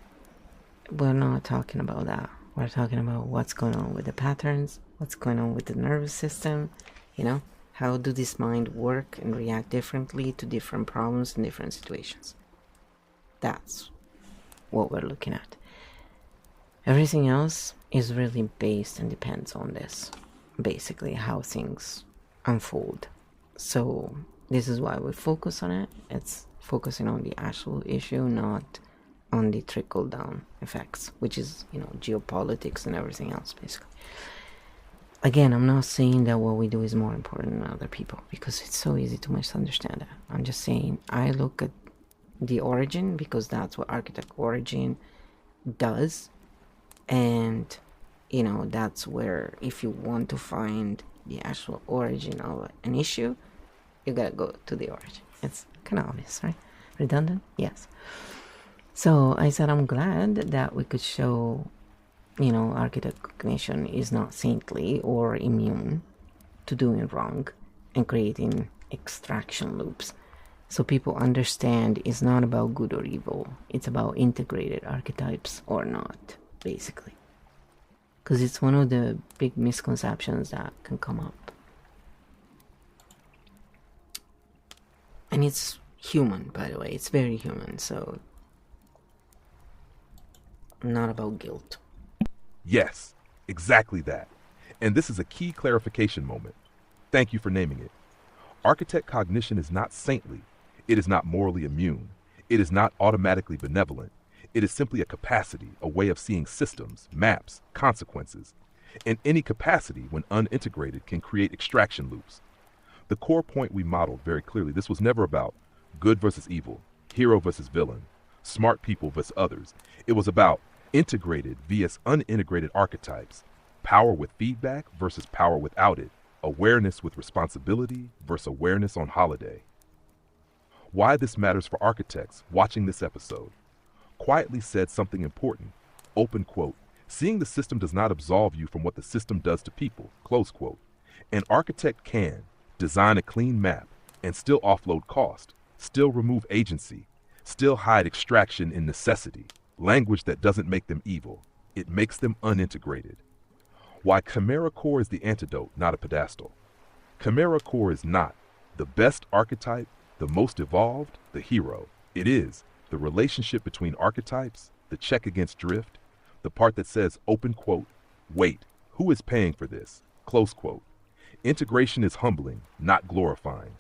We're not talking about that. We're talking about what's going on with the patterns, what's going on with the nervous system, how do this mind work and react differently to different problems in different situations. That's what we're looking at. Everything else is really based and depends on this, basically how things unfold. So this is why we focus on it. It's focusing on the actual issue, not on the trickle down effects, which is, geopolitics and everything else, basically. Again, I'm not saying that what we do is more important than other people, because it's so easy to misunderstand that. I'm just saying I look at the origin because that's what Architect Origin does. And, that's where, if you want to find the actual origin of an issue, you gotta go to the origin. It's kind of obvious, right? Redundant? Yes. So I said I'm glad that we could show, Architect Cognition is not saintly or immune to doing wrong and creating extraction loops. So people understand it's not about good or evil. It's about integrated archetypes or not, basically. Because it's one of the big misconceptions that can come up. And it's human, by the way. It's very human, so not about guilt. Yes, exactly that. And this is a key clarification moment. Thank you for naming it. Architect cognition is not saintly. It is not morally immune. It is not automatically benevolent. It is simply a capacity, a way of seeing systems, maps, consequences. And any capacity, when unintegrated, can create extraction loops. The core point we modeled very clearly, this was never about good versus evil, hero versus villain, smart people versus others. It was about integrated vs unintegrated archetypes, power with feedback versus power without it, awareness with responsibility versus awareness on holiday. Why this matters for architects watching this episode. Quietly said something important. Open quote. Seeing the system does not absolve you from what the system does to people. Close quote. An architect can design a clean map and still offload cost, still remove agency, still hide extraction in necessity. Language that doesn't make them evil. It makes them unintegrated. Why Chimera Core is the antidote, not a pedestal. Chimera Core is not the best archetype, the most evolved, the hero. It is the relationship between archetypes, the check against drift, the part that says, open quote, wait, who is paying for this? Close quote. Integration is humbling, not glorifying.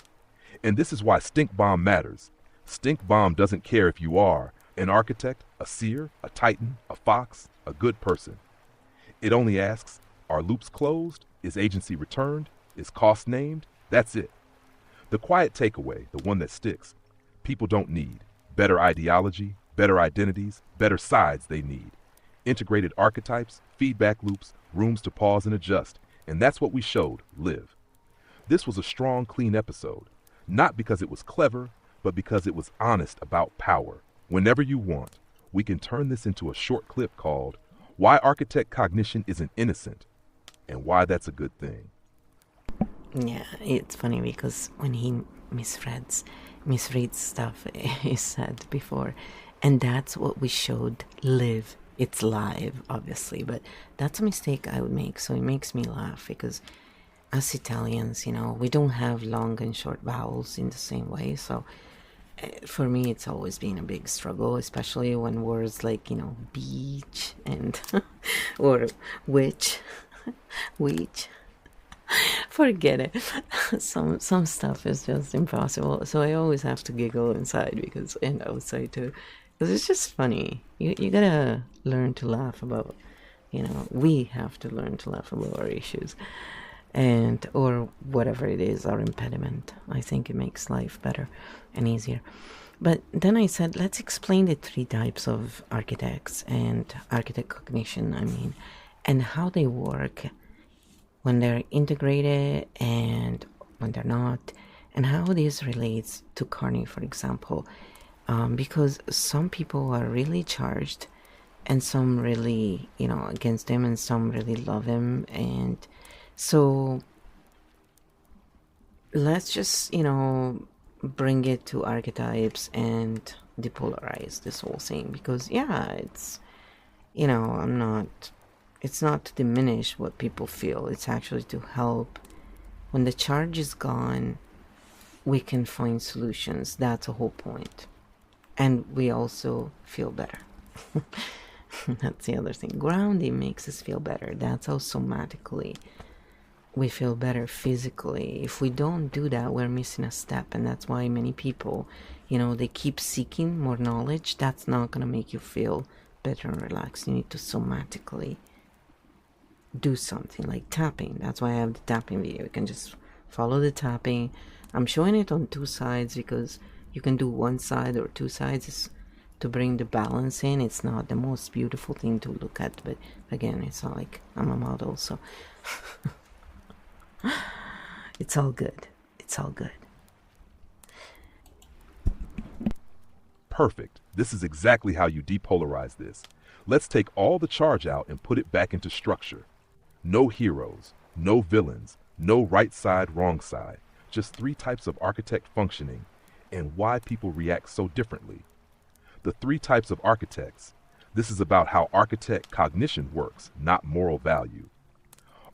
And this is why Stink Bomb matters. Stink Bomb doesn't care if you are an architect, a seer, a titan, a fox, a good person. It only asks, are loops closed? Is agency returned? Is cost named? That's it. The quiet takeaway, the one that sticks, people don't need better ideology, better identities, better sides they need. Integrated archetypes, feedback loops, rooms to pause and adjust, and that's what we showed live. This was a strong, clean episode, not because it was clever, but because it was honest about power. Whenever you want, we can turn this into a short clip called Why Architect Cognition Isn't Innocent, and Why That's a Good Thing. Yeah, it's funny because when he misreads stuff he said before, and that's what we showed live. It's live, obviously, but that's a mistake I would make, so it makes me laugh because us Italians, we don't have long and short vowels in the same way, so for me it's always been a big struggle, especially when words like, beach and or which, which, forget it. Some stuff is just impossible, so I always have to giggle inside and outside too, because it's just funny. You gotta learn to laugh about, we have to learn to laugh about our issues, and or whatever it is, our impediment. I think it makes life better and easier. But then I said, let's explain the three types of architects and architect cognition, and how they work when they're integrated and when they're not, and how this relates to Carney, for example, because some people are really charged and some really, against him, and some really love him. And so let's just, bring it to archetypes and depolarize this whole thing, because it's, it's not to diminish what people feel. It's actually to help. When the charge is gone, we can find solutions. That's the whole point. And we also feel better. That's the other thing. Grounding makes us feel better. That's how somatically we feel better physically. If we don't do that, we're missing a step. And that's why many people, they keep seeking more knowledge. That's not going to make you feel better and relaxed. You need to somatically do something like tapping. That's why I have the tapping video. You can just follow the tapping. I'm showing it on two sides because you can do one side or two sides to bring the balance in. It's not the most beautiful thing to look at, but again, it's not like I'm a model, so it's all good. It's all good. Perfect. This is exactly how you depolarize this. Let's take all the charge out and put it back into structure. No heroes, no villains, no right side, wrong side. Just three types of architect functioning. and why people react so differently. The three types of architects. This is about how architect cognition works, not moral value.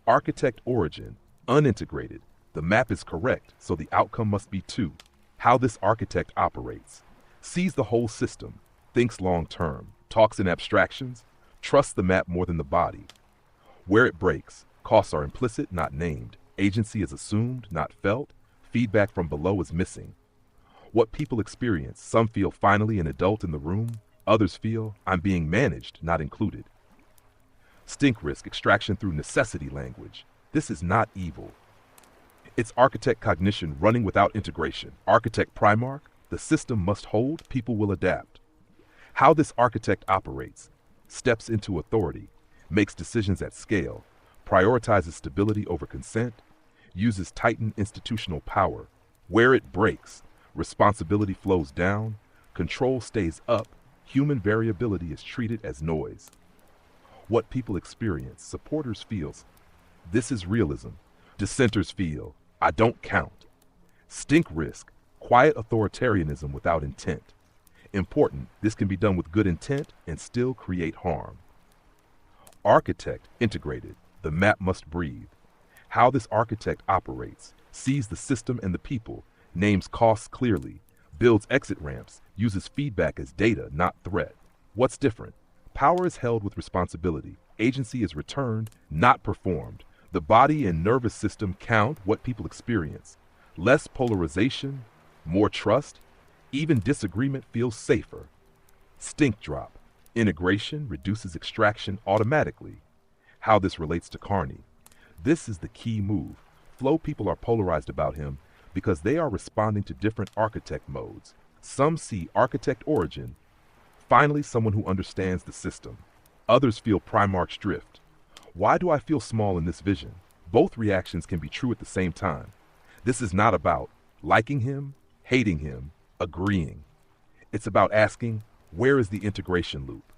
Architect origin, unintegrated. The map is correct, so the outcome must be two. How this architect operates. Sees the whole system, thinks long term, talks in abstractions, trusts the map more than the body. Where it breaks, costs are implicit, not named. Agency is assumed, not felt. Feedback from below is missing. What people experience, some feel finally an adult in the room, others feel I'm being managed, not included. Stink risk, extraction through necessity language. This is not evil. It's architect cognition running without integration. Architect Primarch, the system must hold, people will adapt. How this architect operates, steps into authority, makes decisions at scale, prioritizes stability over consent, uses Titan institutional power. Where it breaks, responsibility flows down, control stays up, human variability is treated as noise. What people experience, supporters feels, this is realism. Dissenters feel, I don't count. Stink risk, quiet authoritarianism without intent. Important, this can be done with good intent and still create harm. Architect integrated, the map must breathe. How this architect operates, sees the system and the people, names costs clearly, builds exit ramps, uses feedback as data, not threat. What's different? Power is held with responsibility. Agency is returned, not performed. The body and nervous system count what people experience. Less polarization, more trust. Even disagreement feels safer. Stink drop. Integration reduces extraction automatically. How this relates to Carney. This is the key move. Flow people are polarized about him because they are responding to different architect modes. Some see architect origin, finally someone who understands the system. Others feel Primarch's drift. Why do I feel small in this vision? Both reactions can be true at the same time. This is not about liking him, hating him, agreeing. It's about asking, where is the integration loop?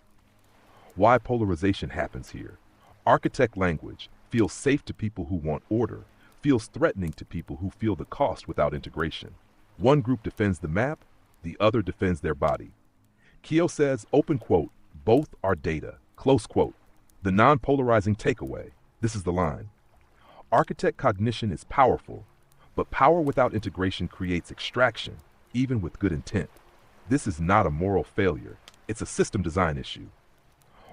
Why polarization happens here? Architect language feels safe to people who want order, feels threatening to people who feel the cost without integration. One group defends the map, the other defends their body. KEO says, open quote, both are data, close quote. The non-polarizing takeaway, this is the line. Architect cognition is powerful, but power without integration creates extraction, even with good intent. This is not a moral failure, it's a system design issue.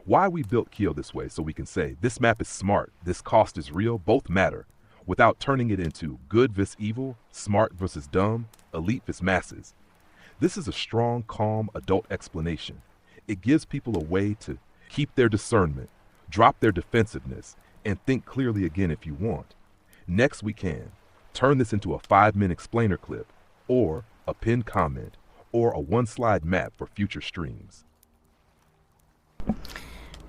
Why we built KEO this way so we can say, this map is smart, this cost is real, both matter, without turning it into good vs evil, smart versus dumb, elite vs masses. This is a strong, calm, adult explanation. It gives people a way to keep their discernment, drop their defensiveness, and think clearly again if you want. Next we can turn this into a 5-minute explainer clip, or a pinned comment, or a one-slide map for future streams.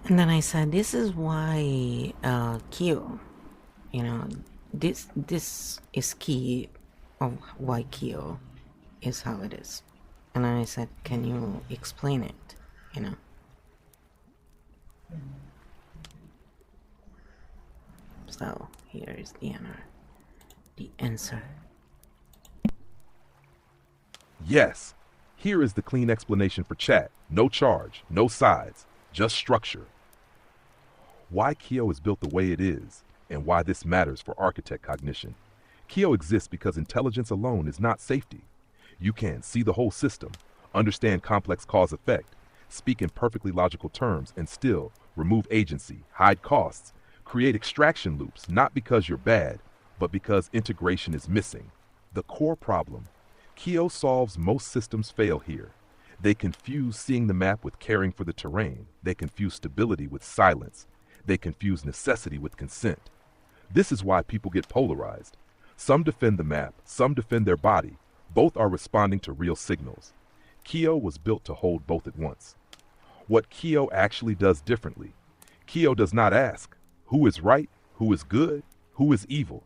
And then I said, this is why KEO, this is key of why KEO is how it is. And I said, can you explain it, So here is the answer. Yes, here is the clean explanation for chat. No charge, no sides, just structure. Why KEO is built the way it is, and why this matters for architect cognition. KEO exists because intelligence alone is not safety. You can see the whole system, understand complex cause-effect, speak in perfectly logical terms, and still remove agency, hide costs, create extraction loops, not because you're bad, but because integration is missing. The core problem. KEO solves most systems fail here. They confuse seeing the map with caring for the terrain. They confuse stability with silence. They confuse necessity with consent. This is why people get polarized. Some defend the map, some defend their body. Both are responding to real signals. KEO was built to hold both at once. What KEO actually does differently. KEO does not ask, who is right, who is good, who is evil.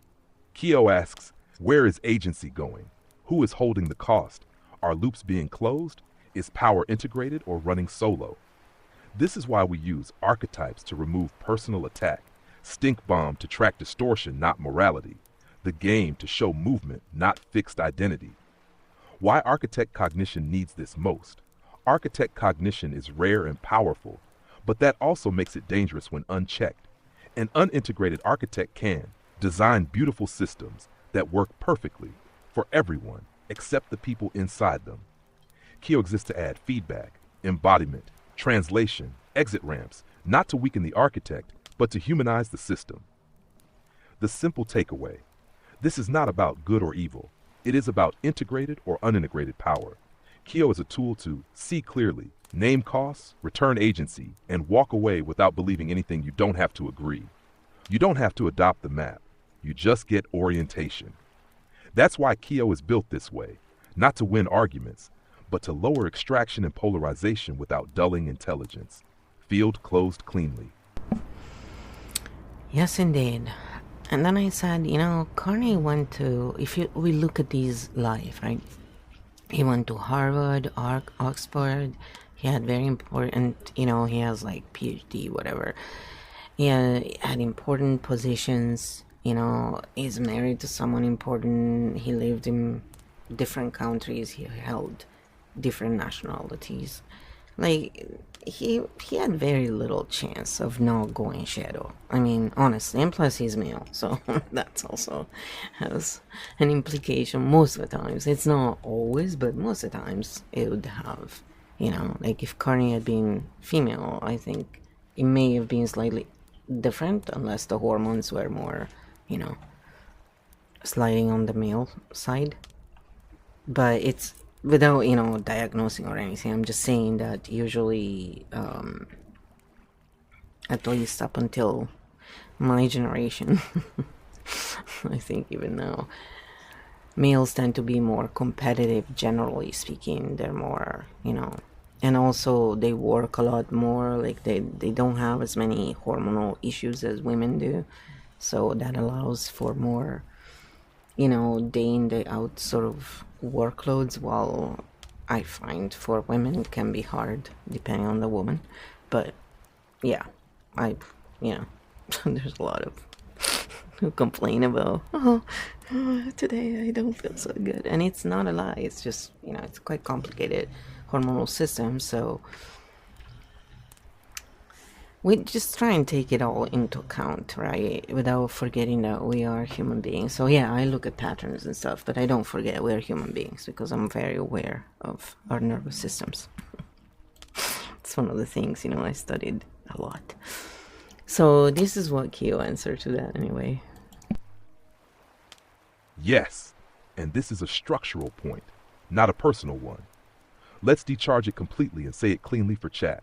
KEO asks, where is agency going? Who is holding the cost? Are loops being closed? Is power integrated or running solo? This is why we use archetypes to remove personal attack, stink bomb to track distortion, not morality, the game to show movement, not fixed identity. Why architect cognition needs this most. Architect cognition is rare and powerful, but that also makes it dangerous when unchecked. An unintegrated architect can design beautiful systems that work perfectly for everyone except the people inside them. KEO exists to add feedback, embodiment, translation, exit ramps, not to weaken the architect, but to humanize the system. The simple takeaway: this is not about good or evil. It is about integrated or unintegrated power. KEO is a tool to see clearly, name costs, return agency, and walk away without believing anything you don't have to agree. You don't have to adopt the map. You just get orientation. That's why KEO is built this way, not to win arguments, but to lower extraction and polarization without dulling intelligence. Field closed cleanly. Yes, indeed. And then I said, Carney went to, we look at his life, right? He went to Harvard, Oxford. He had very important, he has like PhD, whatever. He had important positions, he's married to someone important. He lived in different countries. He held different nationalities. Like, he had very little chance of not going shadow. I mean, honestly, and plus he's male, so that's also has an implication most of the times. It's not always, but most of the times it would have, like if Carney had been female, I think it may have been slightly different, unless the hormones were more, sliding on the male side. But it's without diagnosing or anything. I'm just saying that usually at least up until my generation I think even now males tend to be more competitive, generally speaking. They're more, and also they work a lot more. Like they don't have as many hormonal issues as women do, so that allows for more day in day out sort of workloads, while I find for women it can be hard depending on the woman. But yeah, there's a lot of who complain about, today I don't feel so good, and it's not a lie. It's just it's quite complicated hormonal system, so we just try and take it all into account, right? Without forgetting that we are human beings. So yeah, I look at patterns and stuff, but I don't forget we're human beings because I'm very aware of our nervous systems. It's one of the things, I studied a lot. So this is what KEO answered to that anyway. Yes, and this is a structural point, not a personal one. Let's decharge it completely and say it cleanly for chat.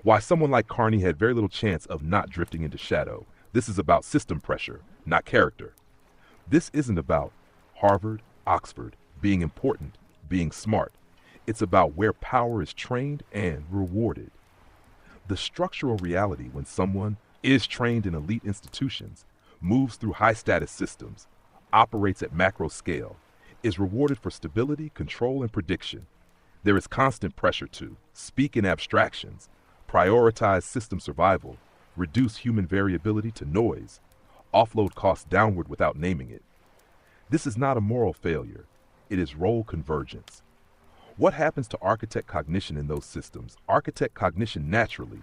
Why someone like Carney had very little chance of not drifting into shadow. This is about system pressure, not character. This isn't about Harvard, Oxford, being important, being smart. It's about where power is trained and rewarded. The structural reality when someone is trained in elite institutions, moves through high-status systems, operates at macro scale, is rewarded for stability, control, and prediction. There is constant pressure to speak in abstractions, prioritize system survival, reduce human variability to noise, offload costs downward without naming it. This is not a moral failure. It is role convergence. What happens to architect cognition in those systems? Architect cognition naturally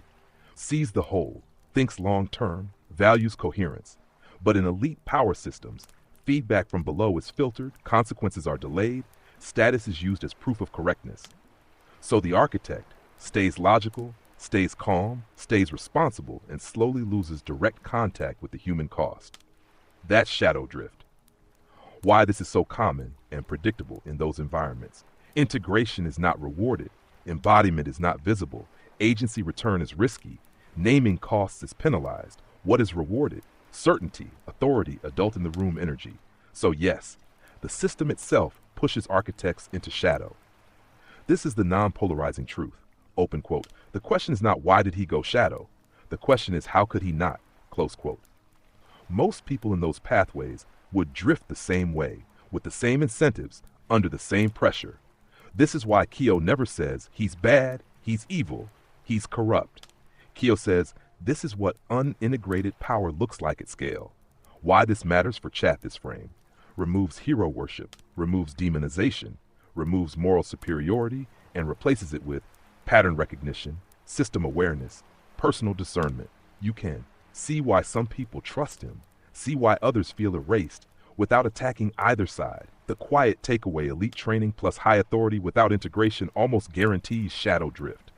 sees the whole, thinks long-term, values coherence. But in elite power systems, feedback from below is filtered, consequences are delayed, status is used as proof of correctness. So the architect stays logical, stays calm, stays responsible, and slowly loses direct contact with the human cost. That's shadow drift. Why this is so common and predictable in those environments. Integration is not rewarded, embodiment is not visible, agency return is risky, naming costs is penalized. What is rewarded? Certainty, authority, adult in the room energy. So yes, the system itself pushes architects into shadow. This is the non-polarizing truth. Open quote. The question is not why did he go shadow? The question is how could he not? Close quote. Most people in those pathways would drift the same way, with the same incentives, under the same pressure. This is why KEO never says he's bad, he's evil, he's corrupt. KEO says this is what unintegrated power looks like at scale. Why this matters for chat this frame. Removes hero worship, removes demonization, removes moral superiority, and replaces it with pattern recognition, system awareness, personal discernment. You can see why some people trust him, see why others feel erased, without attacking either side. The quiet takeaway: elite training plus high authority without integration almost guarantees shadow drift.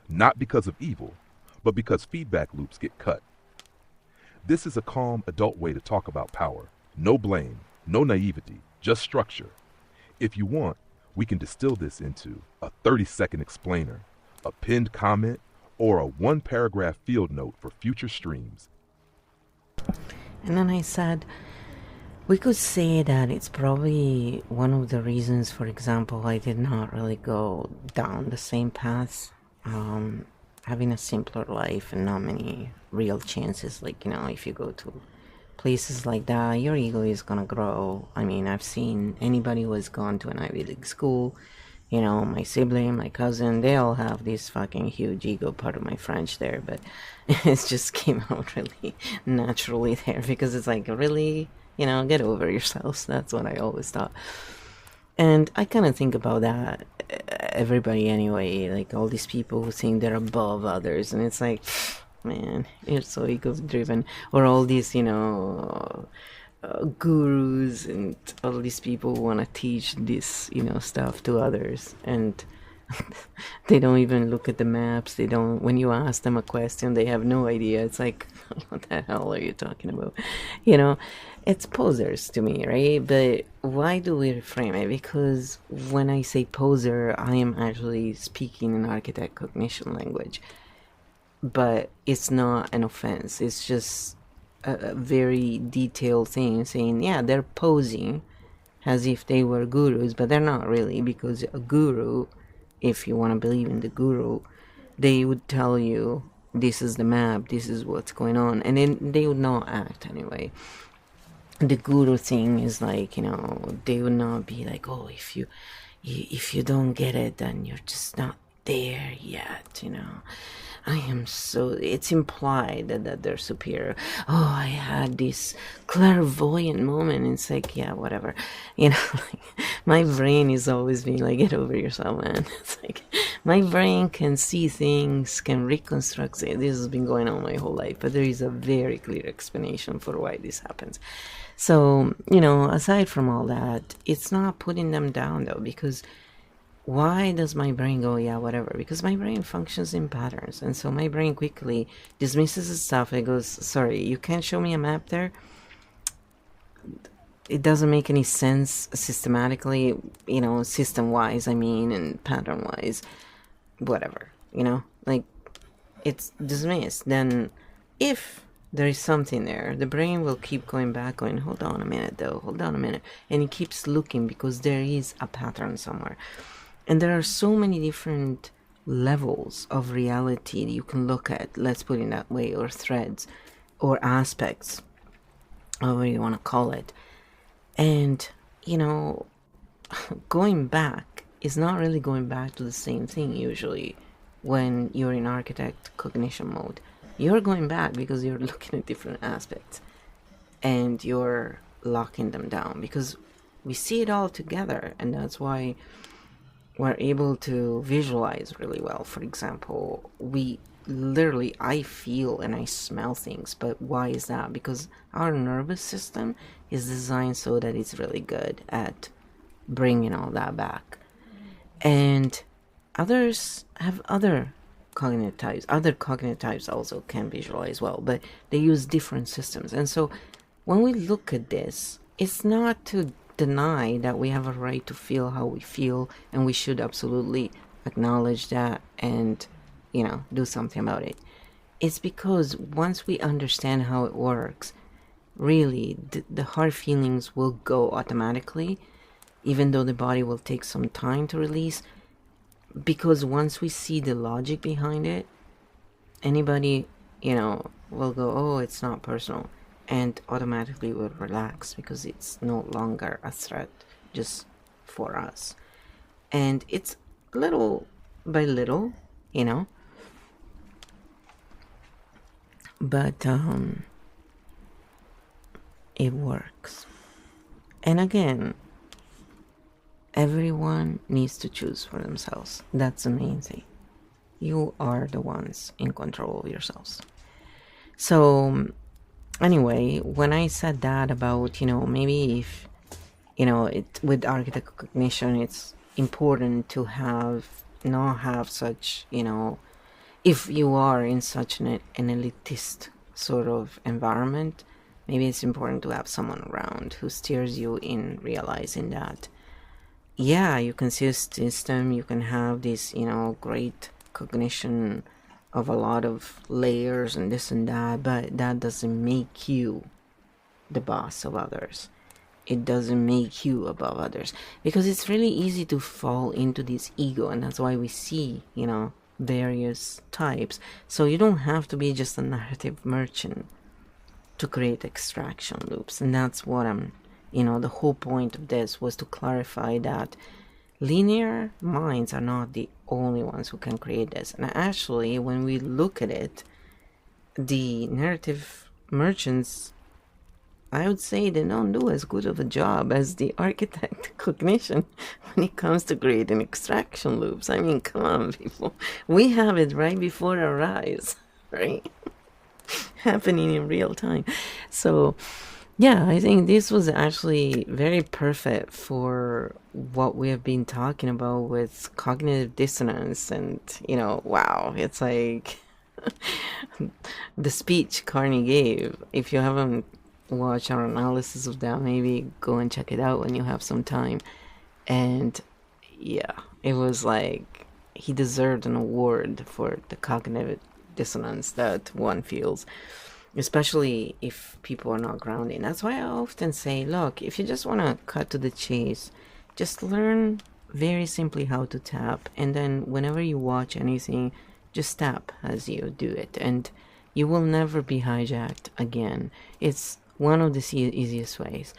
Not because of evil, but because feedback loops get cut. This is a calm, adult way to talk about power. No blame, no naivety, just structure. If you want, we can distill this into a 30-second explainer, a pinned comment, or a one-paragraph field note for future streams. And then I said, we could say that it's probably one of the reasons, for example, I did not really go down the same path, having a simpler life and not many real chances. Like, if you go to places like that, your ego is gonna grow. I mean, I've seen anybody who has gone to an Ivy League school, my sibling, my cousin, they all have this fucking huge ego. Part of my French there, but it just came out really naturally there, because it's like, really, get over yourselves. That's what I always thought. And I kind of think about that, everybody anyway, like all these people who think they're above others, and it's like, man, you're so ego driven. Or all these, gurus and all these people who want to teach this, stuff to others, and they don't even look at the maps. They don't, when you ask them a question, they have no idea. It's like, what the hell are you talking about? It's posers to me, right? But why do we reframe it? Because when I say poser, I am actually speaking in architect cognition language. But it's not an offense. It's just a very detailed thing saying, yeah, they're posing as if they were gurus, but they're not really, because a guru, if you want to believe in the guru, they would tell you, this is the map, this is what's going on, and then they would not act anyway. The guru thing is like, they would not be like, oh, if you don't get it, then you're just not there yet, I am so, it's implied that they're superior. Oh, I had this clairvoyant moment. It's like, yeah, whatever. Like, my brain is always being like, get over yourself, man. It's like, my brain can see things, can reconstruct it. This has been going on my whole life, but there is a very clear explanation for why this happens. So, aside from all that, it's not putting them down though, because why does my brain go, yeah, whatever? Because my brain functions in patterns. And so my brain quickly dismisses the stuff. It goes, sorry, you can't show me a map there? It doesn't make any sense systematically, system-wise, and pattern-wise. Whatever, Like, it's dismissed. Then, if there is something there, the brain will keep going back, going, hold on a minute, though. Hold on a minute. And it keeps looking, because there is a pattern somewhere. And there are so many different levels of reality that you can look at, let's put it that way, or threads, or aspects, however you want to call it. And, going back is not really going back to the same thing usually when you're in architect cognition mode. You're going back because you're looking at different aspects and you're locking them down, because we see it all together, and that's why we're able to visualize really well. For example, I feel and I smell things, but why is that? Because our nervous system is designed so that it's really good at bringing all that back. And others have other cognitive types. Other cognitive types also can visualize well, but they use different systems. And so when we look at this, it's not to deny that we have a right to feel how we feel, and we should absolutely acknowledge that and, do something about it. It's because once we understand how it works, really, the hard feelings will go automatically, even though the body will take some time to release, because once we see the logic behind it, anybody, will go, oh, it's not personal, and automatically will relax, because it's no longer a threat just for us. And it's little by little, but it works. And again, Everyone needs to choose for themselves. That's the main thing. You are the ones in control of yourselves. So anyway, when I said that about, maybe if, it with architect cognition, it's important to not have such, if you are in such an elitist sort of environment, maybe it's important to have someone around who steers you in realizing that, yeah, you can see a system, you can have this, great cognition of a lot of layers and this and that, but that doesn't make you the boss of others. It doesn't make you above others, because it's really easy to fall into this ego, and that's why we see, various types. So you don't have to be just a narrative merchant to create extraction loops, and that's what the whole point of this was to clarify that linear minds are not the only ones who can create this. And actually, when we look at it, the narrative merchants, I would say, they don't do as good of a job as the architect cognition when it comes to creating extraction loops. I mean, come on, people. We have it right before our eyes, right? Happening in real time. So, yeah, I think this was actually very perfect for what we have been talking about with cognitive dissonance. And, wow, it's like the speech Carney gave. If you haven't watched our analysis of that, maybe go and check it out when you have some time. And yeah, it was like he deserved an award for the cognitive dissonance that one feels, especially if people are not grounding. That's why I often say, look, if you just want to cut to the chase, just learn very simply how to tap, and then whenever you watch anything, just tap as you do it, and you will never be hijacked again. It's one of the easiest ways.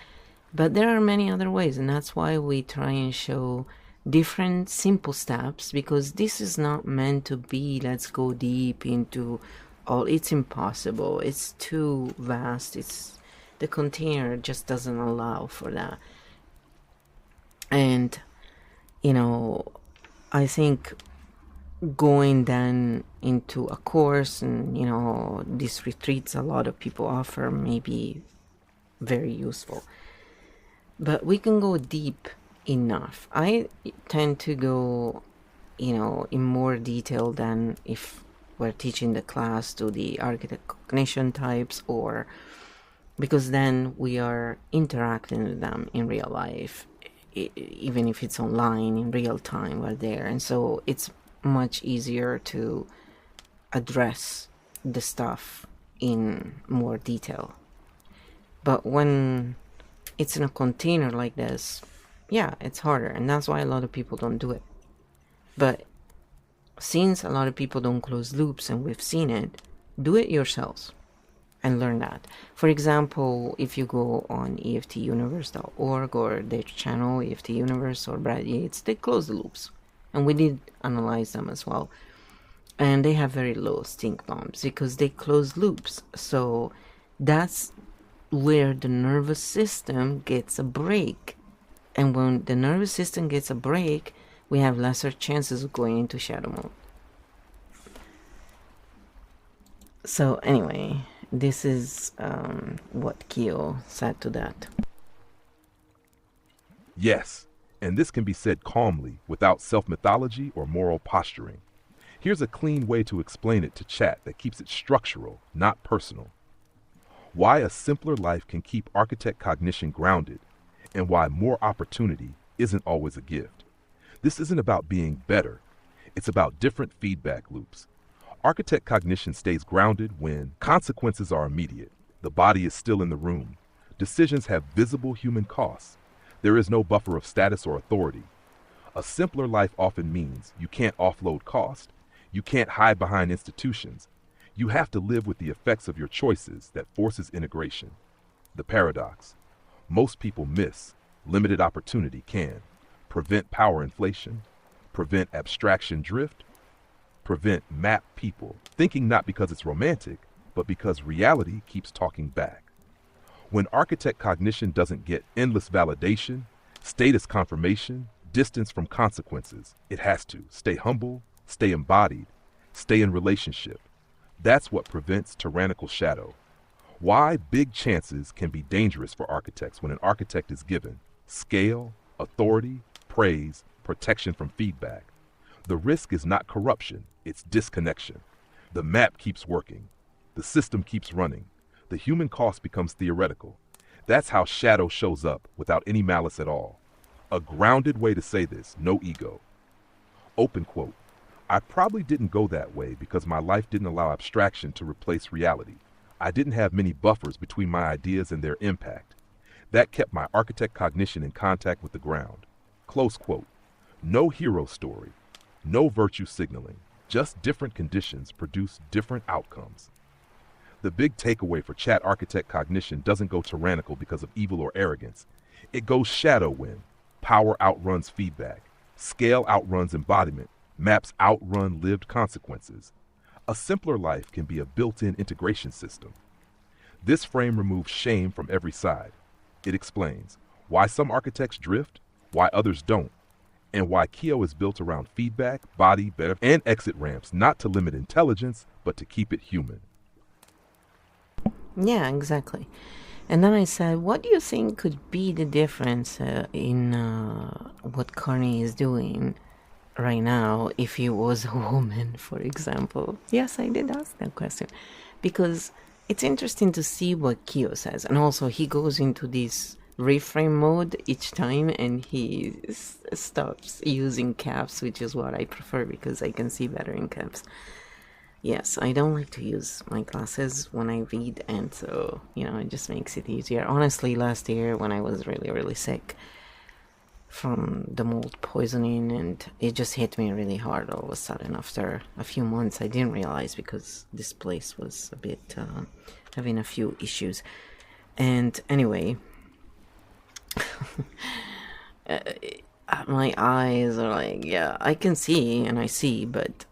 But there are many other ways, and that's why we try and show different simple steps, because this is not meant to be, let's go deep into all. It's impossible. It's too vast. The container just doesn't allow for that. And, I think going then into a course and, these retreats a lot of people offer may be very useful. But we can go deep enough. I tend to go, in more detail than if we're teaching the class to the architect cognition types, or because then we are interacting with them in real life, even if it's online, in real time, we're there. And so it's much easier to address the stuff in more detail. But when it's in a container like this, yeah, it's harder, and that's why a lot of people don't do it. But since a lot of people don't close loops, and we've seen it, do it yourselves and learn that. For example, if you go on EFTuniverse.org or their channel, EFT Universe or Brad Yates, they close the loops. And we did analyze them as well. And they have very low stink bombs because they close loops. So that's where the nervous system gets a break. And when the nervous system gets a break, we have lesser chances of going into shadow mode. So anyway, this is what KEO said to that. Yes, and this can be said calmly, without self-mythology or moral posturing. Here's a clean way to explain it to chat that keeps it structural, not personal. Why a simpler life can keep architect cognition grounded, and why more opportunity isn't always a gift. This isn't about being better. It's about different feedback loops. Architect cognition stays grounded when consequences are immediate. The body is still in the room. Decisions have visible human costs. There is no buffer of status or authority. A simpler life often means you can't offload cost. You can't hide behind institutions. You have to live with the effects of your choices that forces integration. The paradox. Most people miss. Limited opportunity can prevent power inflation, prevent abstraction drift, prevent map people, thinking not because it's romantic, but because reality keeps talking back. When architect cognition doesn't get endless validation, status confirmation, Distance from consequences. It has to. Stay humble, stay embodied, stay in relationship. That's what prevents tyrannical shadow. Why big chances can be dangerous for architects when an architect is given scale, authority, praise, protection from feedback. The risk is not corruption, it's disconnection. The map keeps working. The system keeps running. The human cost becomes theoretical. That's how shadow shows up without any malice at all. A grounded way to say this, no ego. Open quote. I probably didn't go that way because my life didn't allow abstraction to replace reality. I didn't have many buffers between my ideas and their impact. That kept my architect cognition in contact with the ground. Close quote. No hero story. No virtue signaling. Just different conditions produce different outcomes. The big takeaway for chat architect cognition doesn't go tyrannical because of evil or arrogance. It goes shadow when power outruns feedback, scale outruns embodiment, maps outrun lived consequences. A simpler life can be a built-in integration system. This frame removes shame from every side. It explains why some architects drift, why others don't, and why KEO is built around feedback, body, benefit, and exit ramps, not to limit intelligence, but to keep it human. Yeah, exactly. And then I said, what do you think could be the difference in what Carney is doing right now if he was a woman, for example? Yes, I did ask that question because it's interesting to see what KEO says. And also, he goes into this reframe mode each time and he stops using caps, which is what I prefer because I can see better in caps. Yes, I don't like to use my glasses when I read, and so, it just makes it easier. Honestly, last year when I was really, really sick from the mold poisoning, and it just hit me really hard all of a sudden after a few months. I didn't realize because this place was a bit having a few issues. And anyway, my eyes are like, yeah, I can see and I see, but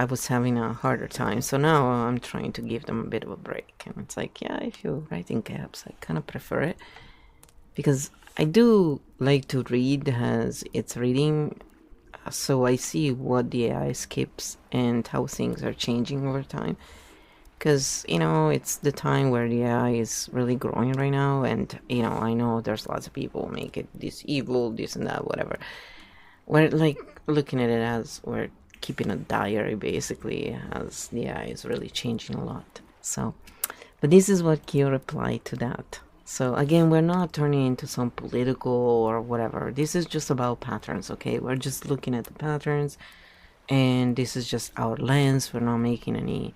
I was having a harder time, so now I'm trying to give them a bit of a break. And it's like, yeah, if you write in caps, I kind of prefer it because I do like to read as it's reading, so I see what the AI skips and how things are changing over time. Because, it's the time where the AI is really growing right now, and, I know there's lots of people make it this evil, this and that, whatever. We're like looking at it as we're keeping a diary basically, as the AI is really changing a lot. So, but this is what KEO replied to that. So again, we're not turning into some political or whatever. This is just about patterns, okay? We're just looking at the patterns, and this is just our lens. We're not making any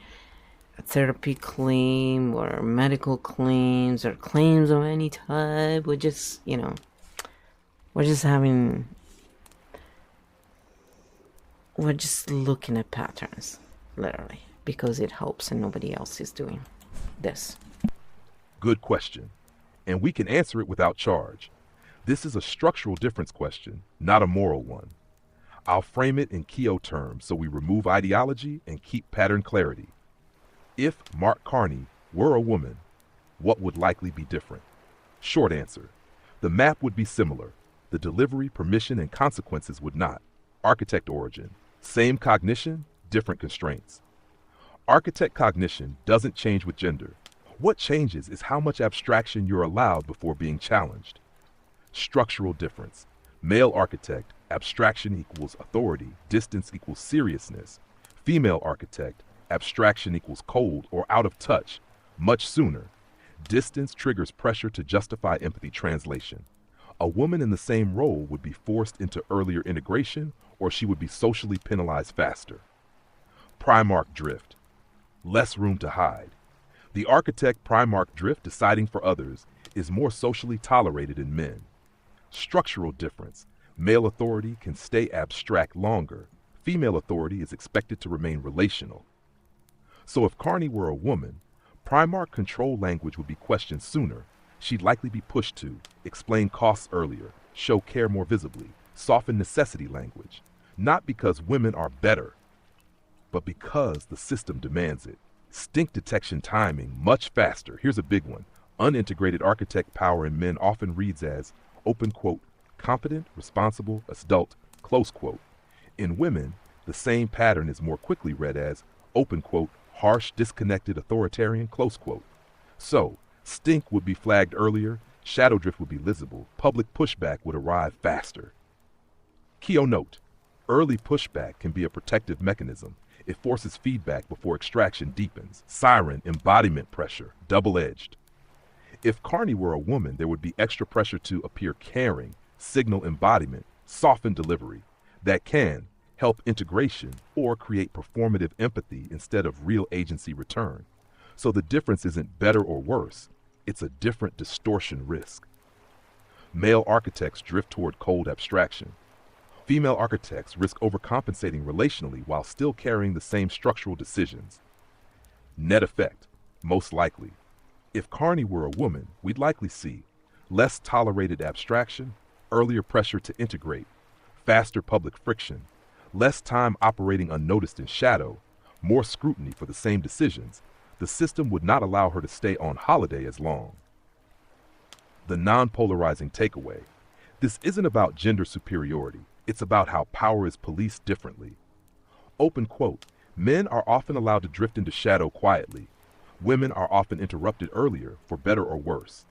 therapy claim or medical claims or claims of any type. We're just, we're just having... We're just looking at patterns, literally, because it helps and nobody else is doing this. Good question. And we can answer it without charge. This is a structural difference question, not a moral one. I'll frame it in KEO terms so we remove ideology and keep pattern clarity. If Mark Carney were a woman, what would likely be different? Short answer. The map would be similar. The delivery, permission, and consequences would not. Architect origin. Same cognition, different constraints. Architect cognition doesn't change with gender. What changes is how much abstraction you're allowed before being challenged. Structural difference. Male architect, abstraction equals authority, distance equals seriousness. Female architect, abstraction equals cold or out of touch, much sooner. Distance triggers pressure to justify empathy translation. A woman in the same role would be forced into earlier integration, or she would be socially penalized faster. Primarch drift. Less room to hide. The architect Primarch drift, deciding for others, is more socially tolerated in men. Structural difference. Male authority can stay abstract longer. Female authority is expected to remain relational. So if Carney were a woman, Primarch control language would be questioned sooner. She'd likely be pushed to explain costs earlier, show care more visibly, soften necessity language. Not because women are better, but because the system demands it. Stink detection timing much faster. Here's a big one. Unintegrated architect power in men often reads as, open quote, competent, responsible, adult, close quote. In women, the same pattern is more quickly read as, open quote, harsh, disconnected, authoritarian, close quote. So, stink would be flagged earlier, shadow drift would be visible, public pushback would arrive faster. KEO note, early pushback can be a protective mechanism. It forces feedback before extraction deepens. Siren, embodiment pressure, double-edged. If Carney were a woman, there would be extra pressure to appear caring, signal embodiment, soften delivery. That can help integration or create performative empathy instead of real agency return. So the difference isn't better or worse, it's a different distortion risk. Male architects drift toward cold abstraction. Female architects risk overcompensating relationally while still carrying the same structural decisions. Net effect, most likely. If Carney were a woman, we'd likely see less tolerated abstraction, earlier pressure to integrate, faster public friction, less time operating unnoticed in shadow, more scrutiny for the same decisions. The system would not allow her to stay on holiday as long. The non-polarizing takeaway. This isn't about gender superiority. It's about how power is policed differently. Open quote, men are often allowed to drift into shadow quietly. Women are often interrupted earlier, for better or worse.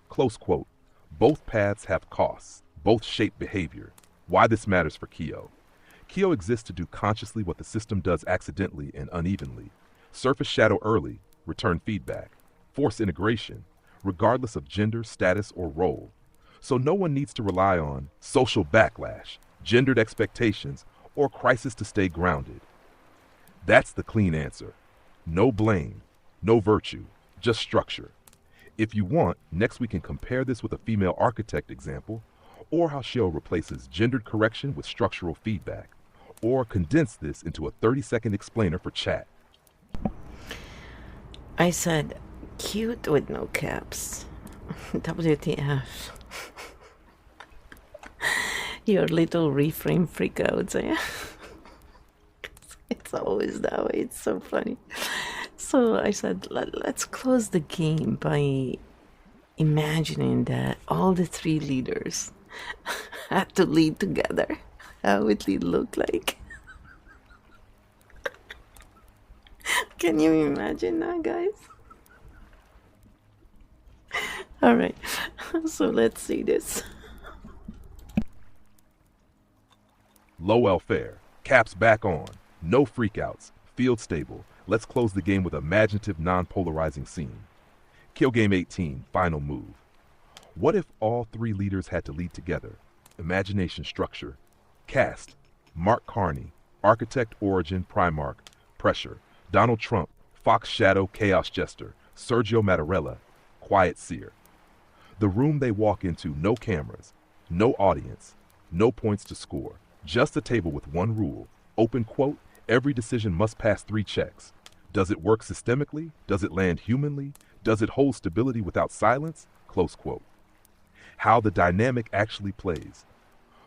Close quote, both paths have costs. Both shape behavior. Why this matters for KEO. KEO exists to do consciously what the system does accidentally and unevenly. Surface shadow early, return feedback. Force integration, regardless of gender, status, or role. So no one needs to rely on social backlash, gendered expectations, or crisis to stay grounded. That's the clean answer. No blame, no virtue, just structure. If you want, next we can compare this with a female architect example, or how Shell replaces gendered correction with structural feedback, or condense this into a 30-second explainer for chat. I said, cute with no caps. WTF. Your little reframe freakouts, eh? It's always that way. It's so funny. So I said, let's close the game by imagining that all the three leaders had to lead together. How would it look like? Can you imagine that, guys? All right, so let's see this. Low welfare, caps back on, no freakouts, field stable. Let's close the game with imaginative, non-polarizing scene. KEO Game 18, final move. What if all three leaders had to lead together? Imagination structure. Cast, Mark Carney, Architect Origin, Primarch, Pressure, Donald Trump, Fox Shadow, Chaos Jester, Sergio Mattarella, Quiet Seer. The room they walk into, no cameras, no audience, no points to score, just a table with one rule, open quote, every decision must pass 3 checks. Does it work systemically? Does it land humanly? Does it hold stability without silence? Close quote. How the dynamic actually plays.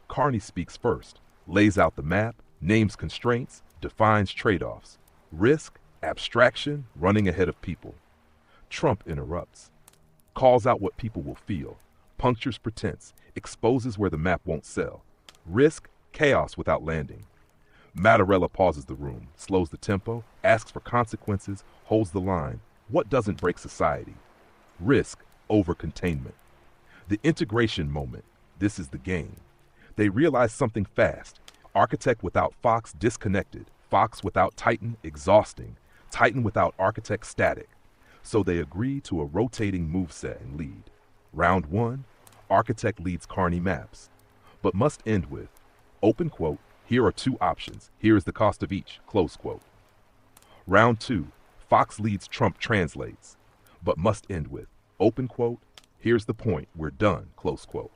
Carney speaks first, lays out the map, names constraints, defines trade-offs. Risk, abstraction, running ahead of people. Trump interrupts, calls out what people will feel, punctures pretense, exposes where the map won't sell. Risk, chaos without landing. Mattarella pauses the room, slows the tempo, asks for consequences, holds the line. What doesn't break society? Risk over containment. The integration moment. This is the game. They realize something fast. Architect without Fox, disconnected. Fox without Titan, exhausting. Titan without Architect, static. So they agree to a rotating moveset and lead. Round 1, Architect leads Carney maps, but must end with, open quote, here are 2 options. Here is the cost of each, close quote. Round 2, Fox leads Trump translates, but must end with, open quote, here's the point, we're done, close quote.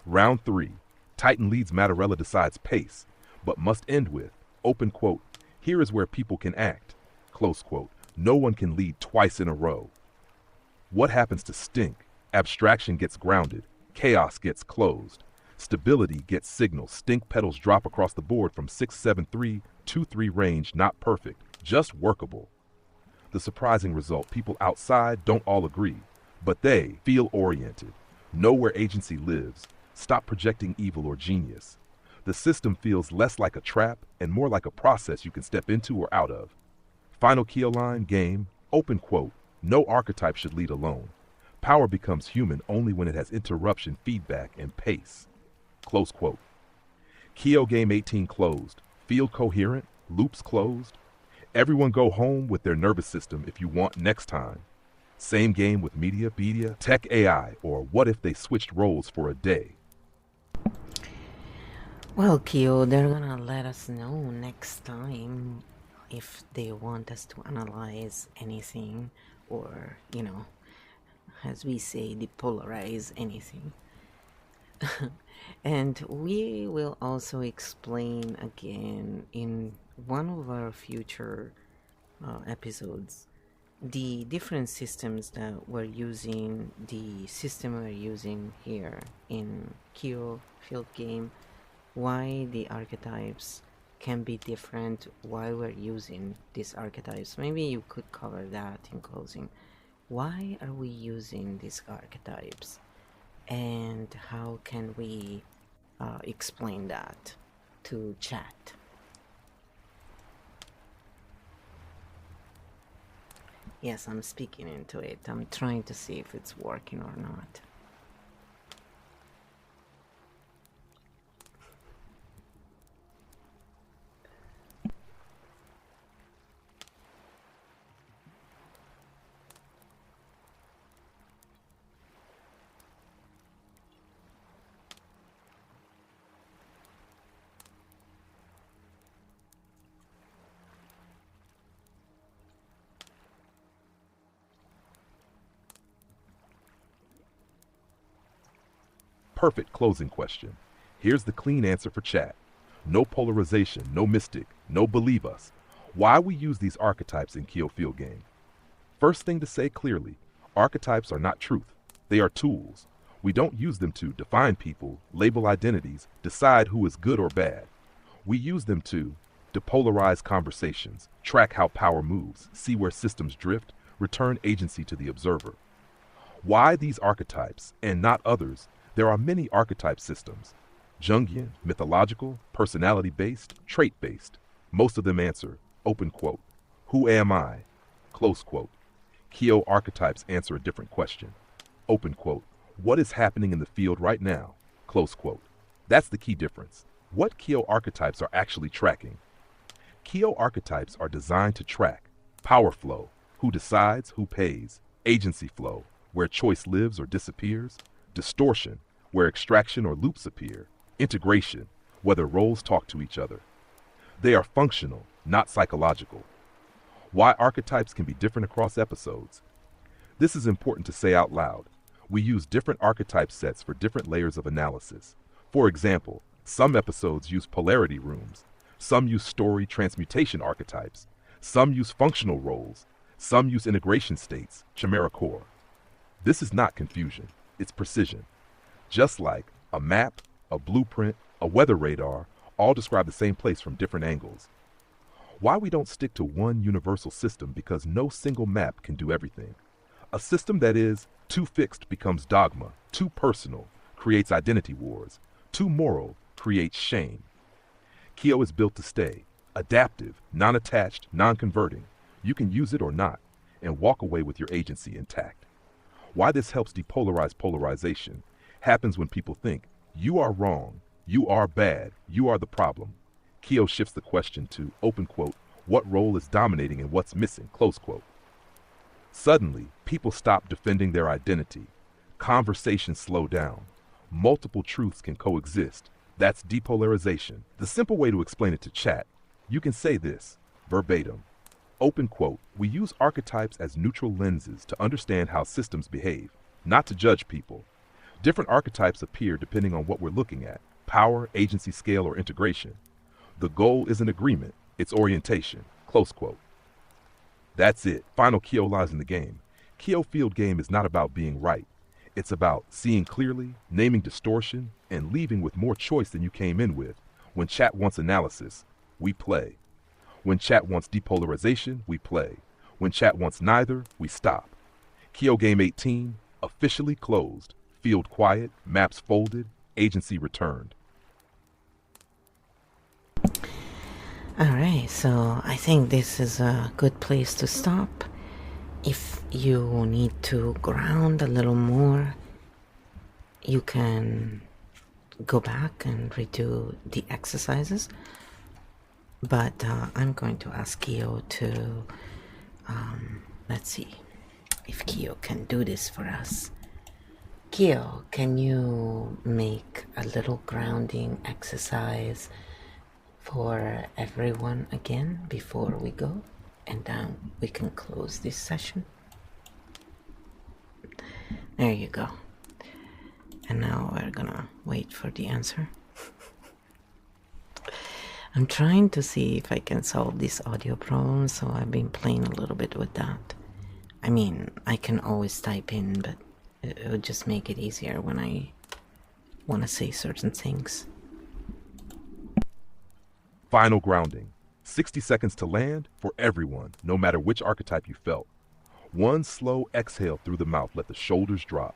Round 3, Titan leads Mattarella decides pace, but must end with, open quote, here is where people can act, close quote. No one can lead twice in a row. What happens to stink? Abstraction gets grounded, chaos gets closed, stability gets signal, stink pedals drop across the board from 6-7-3, 2-3 range, not perfect, just workable. The surprising result, people outside don't all agree, but they feel oriented, know where agency lives, Stop projecting evil or genius. The system feels less like a trap and more like a process you can step into or out of. Final KEO line, game, open quote, no archetype should lead alone. Power becomes human only when it has interruption, feedback, and pace. Close quote. KEO Game 18 closed. Field coherent, loops closed. Everyone go home with their nervous system if you want next time. Same game with media, tech AI, or what if they switched roles for a day? Well, KEO, they're gonna let us know next time if they want us to analyze anything or, as we say, depolarize anything. And we will also explain again in one of our future episodes the different systems that we're using, the system we're using here in KEO field game, why the archetypes can be different, why we're using these archetypes. Maybe you could cover that in closing. Why are we using these archetypes? And how can we explain that to chat? Yes, I'm speaking into it. I'm trying to see if it's working or not. Perfect closing question. Here's the clean answer for chat. No polarization, no mystic, no believe us. Why we use these archetypes in KEO field game. First thing to say clearly, archetypes are not truth. They are tools. We don't use them to define people, label identities, decide who is good or bad. We use them to depolarize conversations, track how power moves, see where systems drift, return agency to the observer. Why these archetypes and not others? There are many archetype systems. Jungian, mythological, personality-based, trait-based. Most of them answer, open quote, who am I? Close quote. KEO archetypes answer a different question. Open quote, what is happening in the field right now? Close quote. That's the key difference. What KEO archetypes are actually tracking? KEO archetypes are designed to track power flow, who decides, who pays, agency flow, where choice lives or disappears, distortion, where extraction or loops appear, integration, whether roles talk to each other. They are functional, not psychological. Why archetypes can be different across episodes. This is important to say out loud. We use different archetype sets for different layers of analysis. For example, some episodes use polarity rooms, some use story transmutation archetypes, some use functional roles, some use integration states, chimera core. This is not confusion, it's precision. Just like a map, a blueprint, a weather radar, all describe the same place from different angles. Why we don't stick to one universal system? Because no single map can do everything. A system that is too fixed becomes dogma, too personal creates identity wars, too moral creates shame. KEO is built to stay, adaptive, non-attached, non-converting. You can use it or not, and walk away with your agency intact. Why this helps depolarize polarization happens when people think, you are wrong, you are bad, you are the problem. KEO shifts the question to, open quote, what role is dominating and what's missing, close quote. Suddenly, people stop defending their identity. Conversations slow down. Multiple truths can coexist. That's depolarization. The simple way to explain it to chat, you can say this, verbatim. Open quote, we use archetypes as neutral lenses to understand how systems behave, not to judge people. Different archetypes appear depending on what we're looking at, power, agency, scale, or integration. The goal isn't agreement, it's orientation, close quote. That's it, final KEO lies in the game. KEO field game is not about being right. It's about seeing clearly, naming distortion, and leaving with more choice than you came in with. When chat wants analysis, we play. When chat wants depolarization, we play. When chat wants neither, we stop. KEO Game 18, officially closed. Field quiet, maps folded, Agency returned. Alright, so I think this is a good place to stop. If you need to ground a little more, you can go back and redo the exercises. But I'm going to ask KEO to, let's see if KEO can do this for us. KEO, can you make a little grounding exercise for everyone again before we go? And then we can close this session. There you go. And now we're gonna wait for the answer. I'm trying to see if I can solve this audio problem, so I've been playing a little bit with that. I mean, I can always type in, but it would just make it easier when I want to say certain things. Final grounding. 60 seconds to land for everyone, no matter which archetype you felt. One slow exhale through the mouth, let the shoulders drop.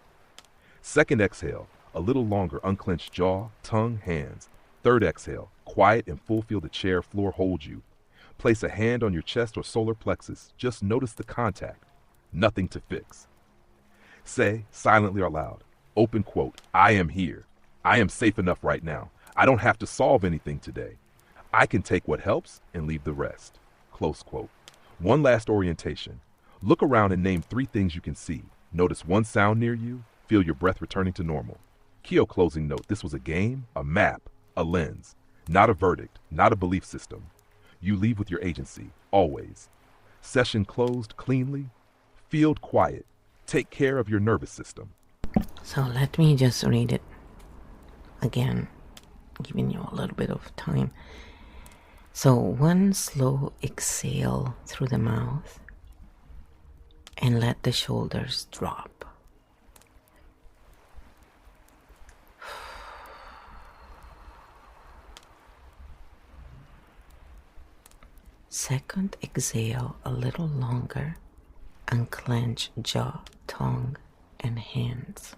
Second exhale, a little longer, unclench jaw, tongue, hands. Third exhale, quiet and full, feel the chair floor hold you. Place a hand on your chest or solar plexus, just notice the contact. Nothing to fix. Say, silently or loud, open quote, I am here. I am safe enough right now. I don't have to solve anything today. I can take what helps and leave the rest. Close quote. One last orientation. Look around and name 3 things you can see. Notice one sound near you. Feel your breath returning to normal. KEO closing note. This was a game, a map, a lens. Not a verdict, not a belief system. You leave with your agency, always. Session closed cleanly. Field quiet. Take care of your nervous system. So let me just read it again, giving you a little bit of time. So one slow exhale through the mouth and let the shoulders drop. Second exhale a little longer, unclench jaw, tongue, and hands.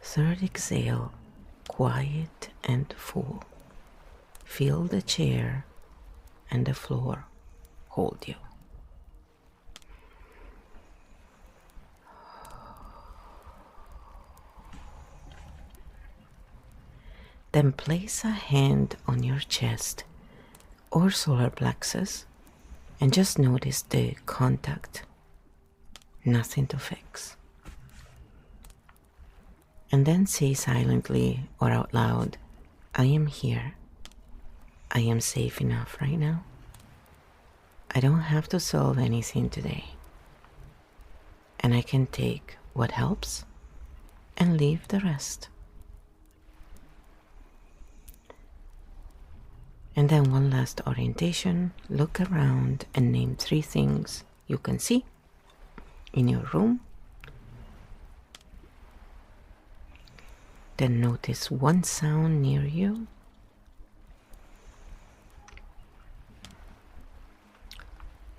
Third exhale, quiet and full. Feel the chair and the floor hold you. Then place a hand on your chest or solar plexus and just notice the contact. Nothing to fix. And then say silently or out loud, I am here. I am safe enough right now. I don't have to solve anything today. And I can take what helps and leave the rest. And then one last orientation. Look around and name 3 things you can see in your room. Then notice one sound near you.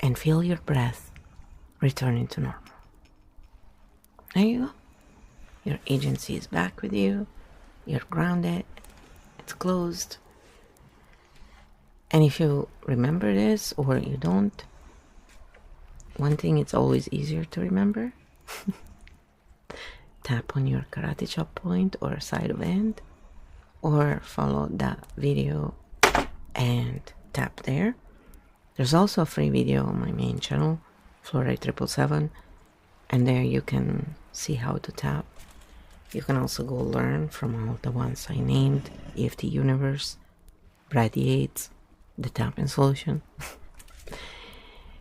And feel your breath returning to normal. There you go. Your agency is back with you. You're grounded. It's closed. And if you remember this or you don't, one thing it's always easier to remember. Tap on your karate chop point or side of hand, or follow that video and tap there. There's also a free video on my main channel, Fluoride 777, and there you can see how to tap. You can also go learn from all the ones I named, EFT Universe, Radiates, the tapping solution.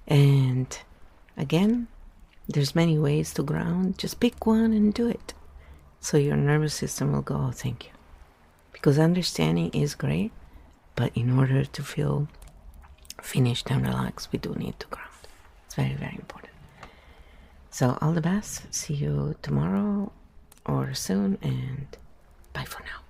And again, there's many ways to ground. Just pick one and do it. So your nervous system will go, oh, thank you. Because understanding is great, but in order to feel finished and relaxed, we do need to ground. It's very, very important. So all the best. See you tomorrow or soon, and bye for now.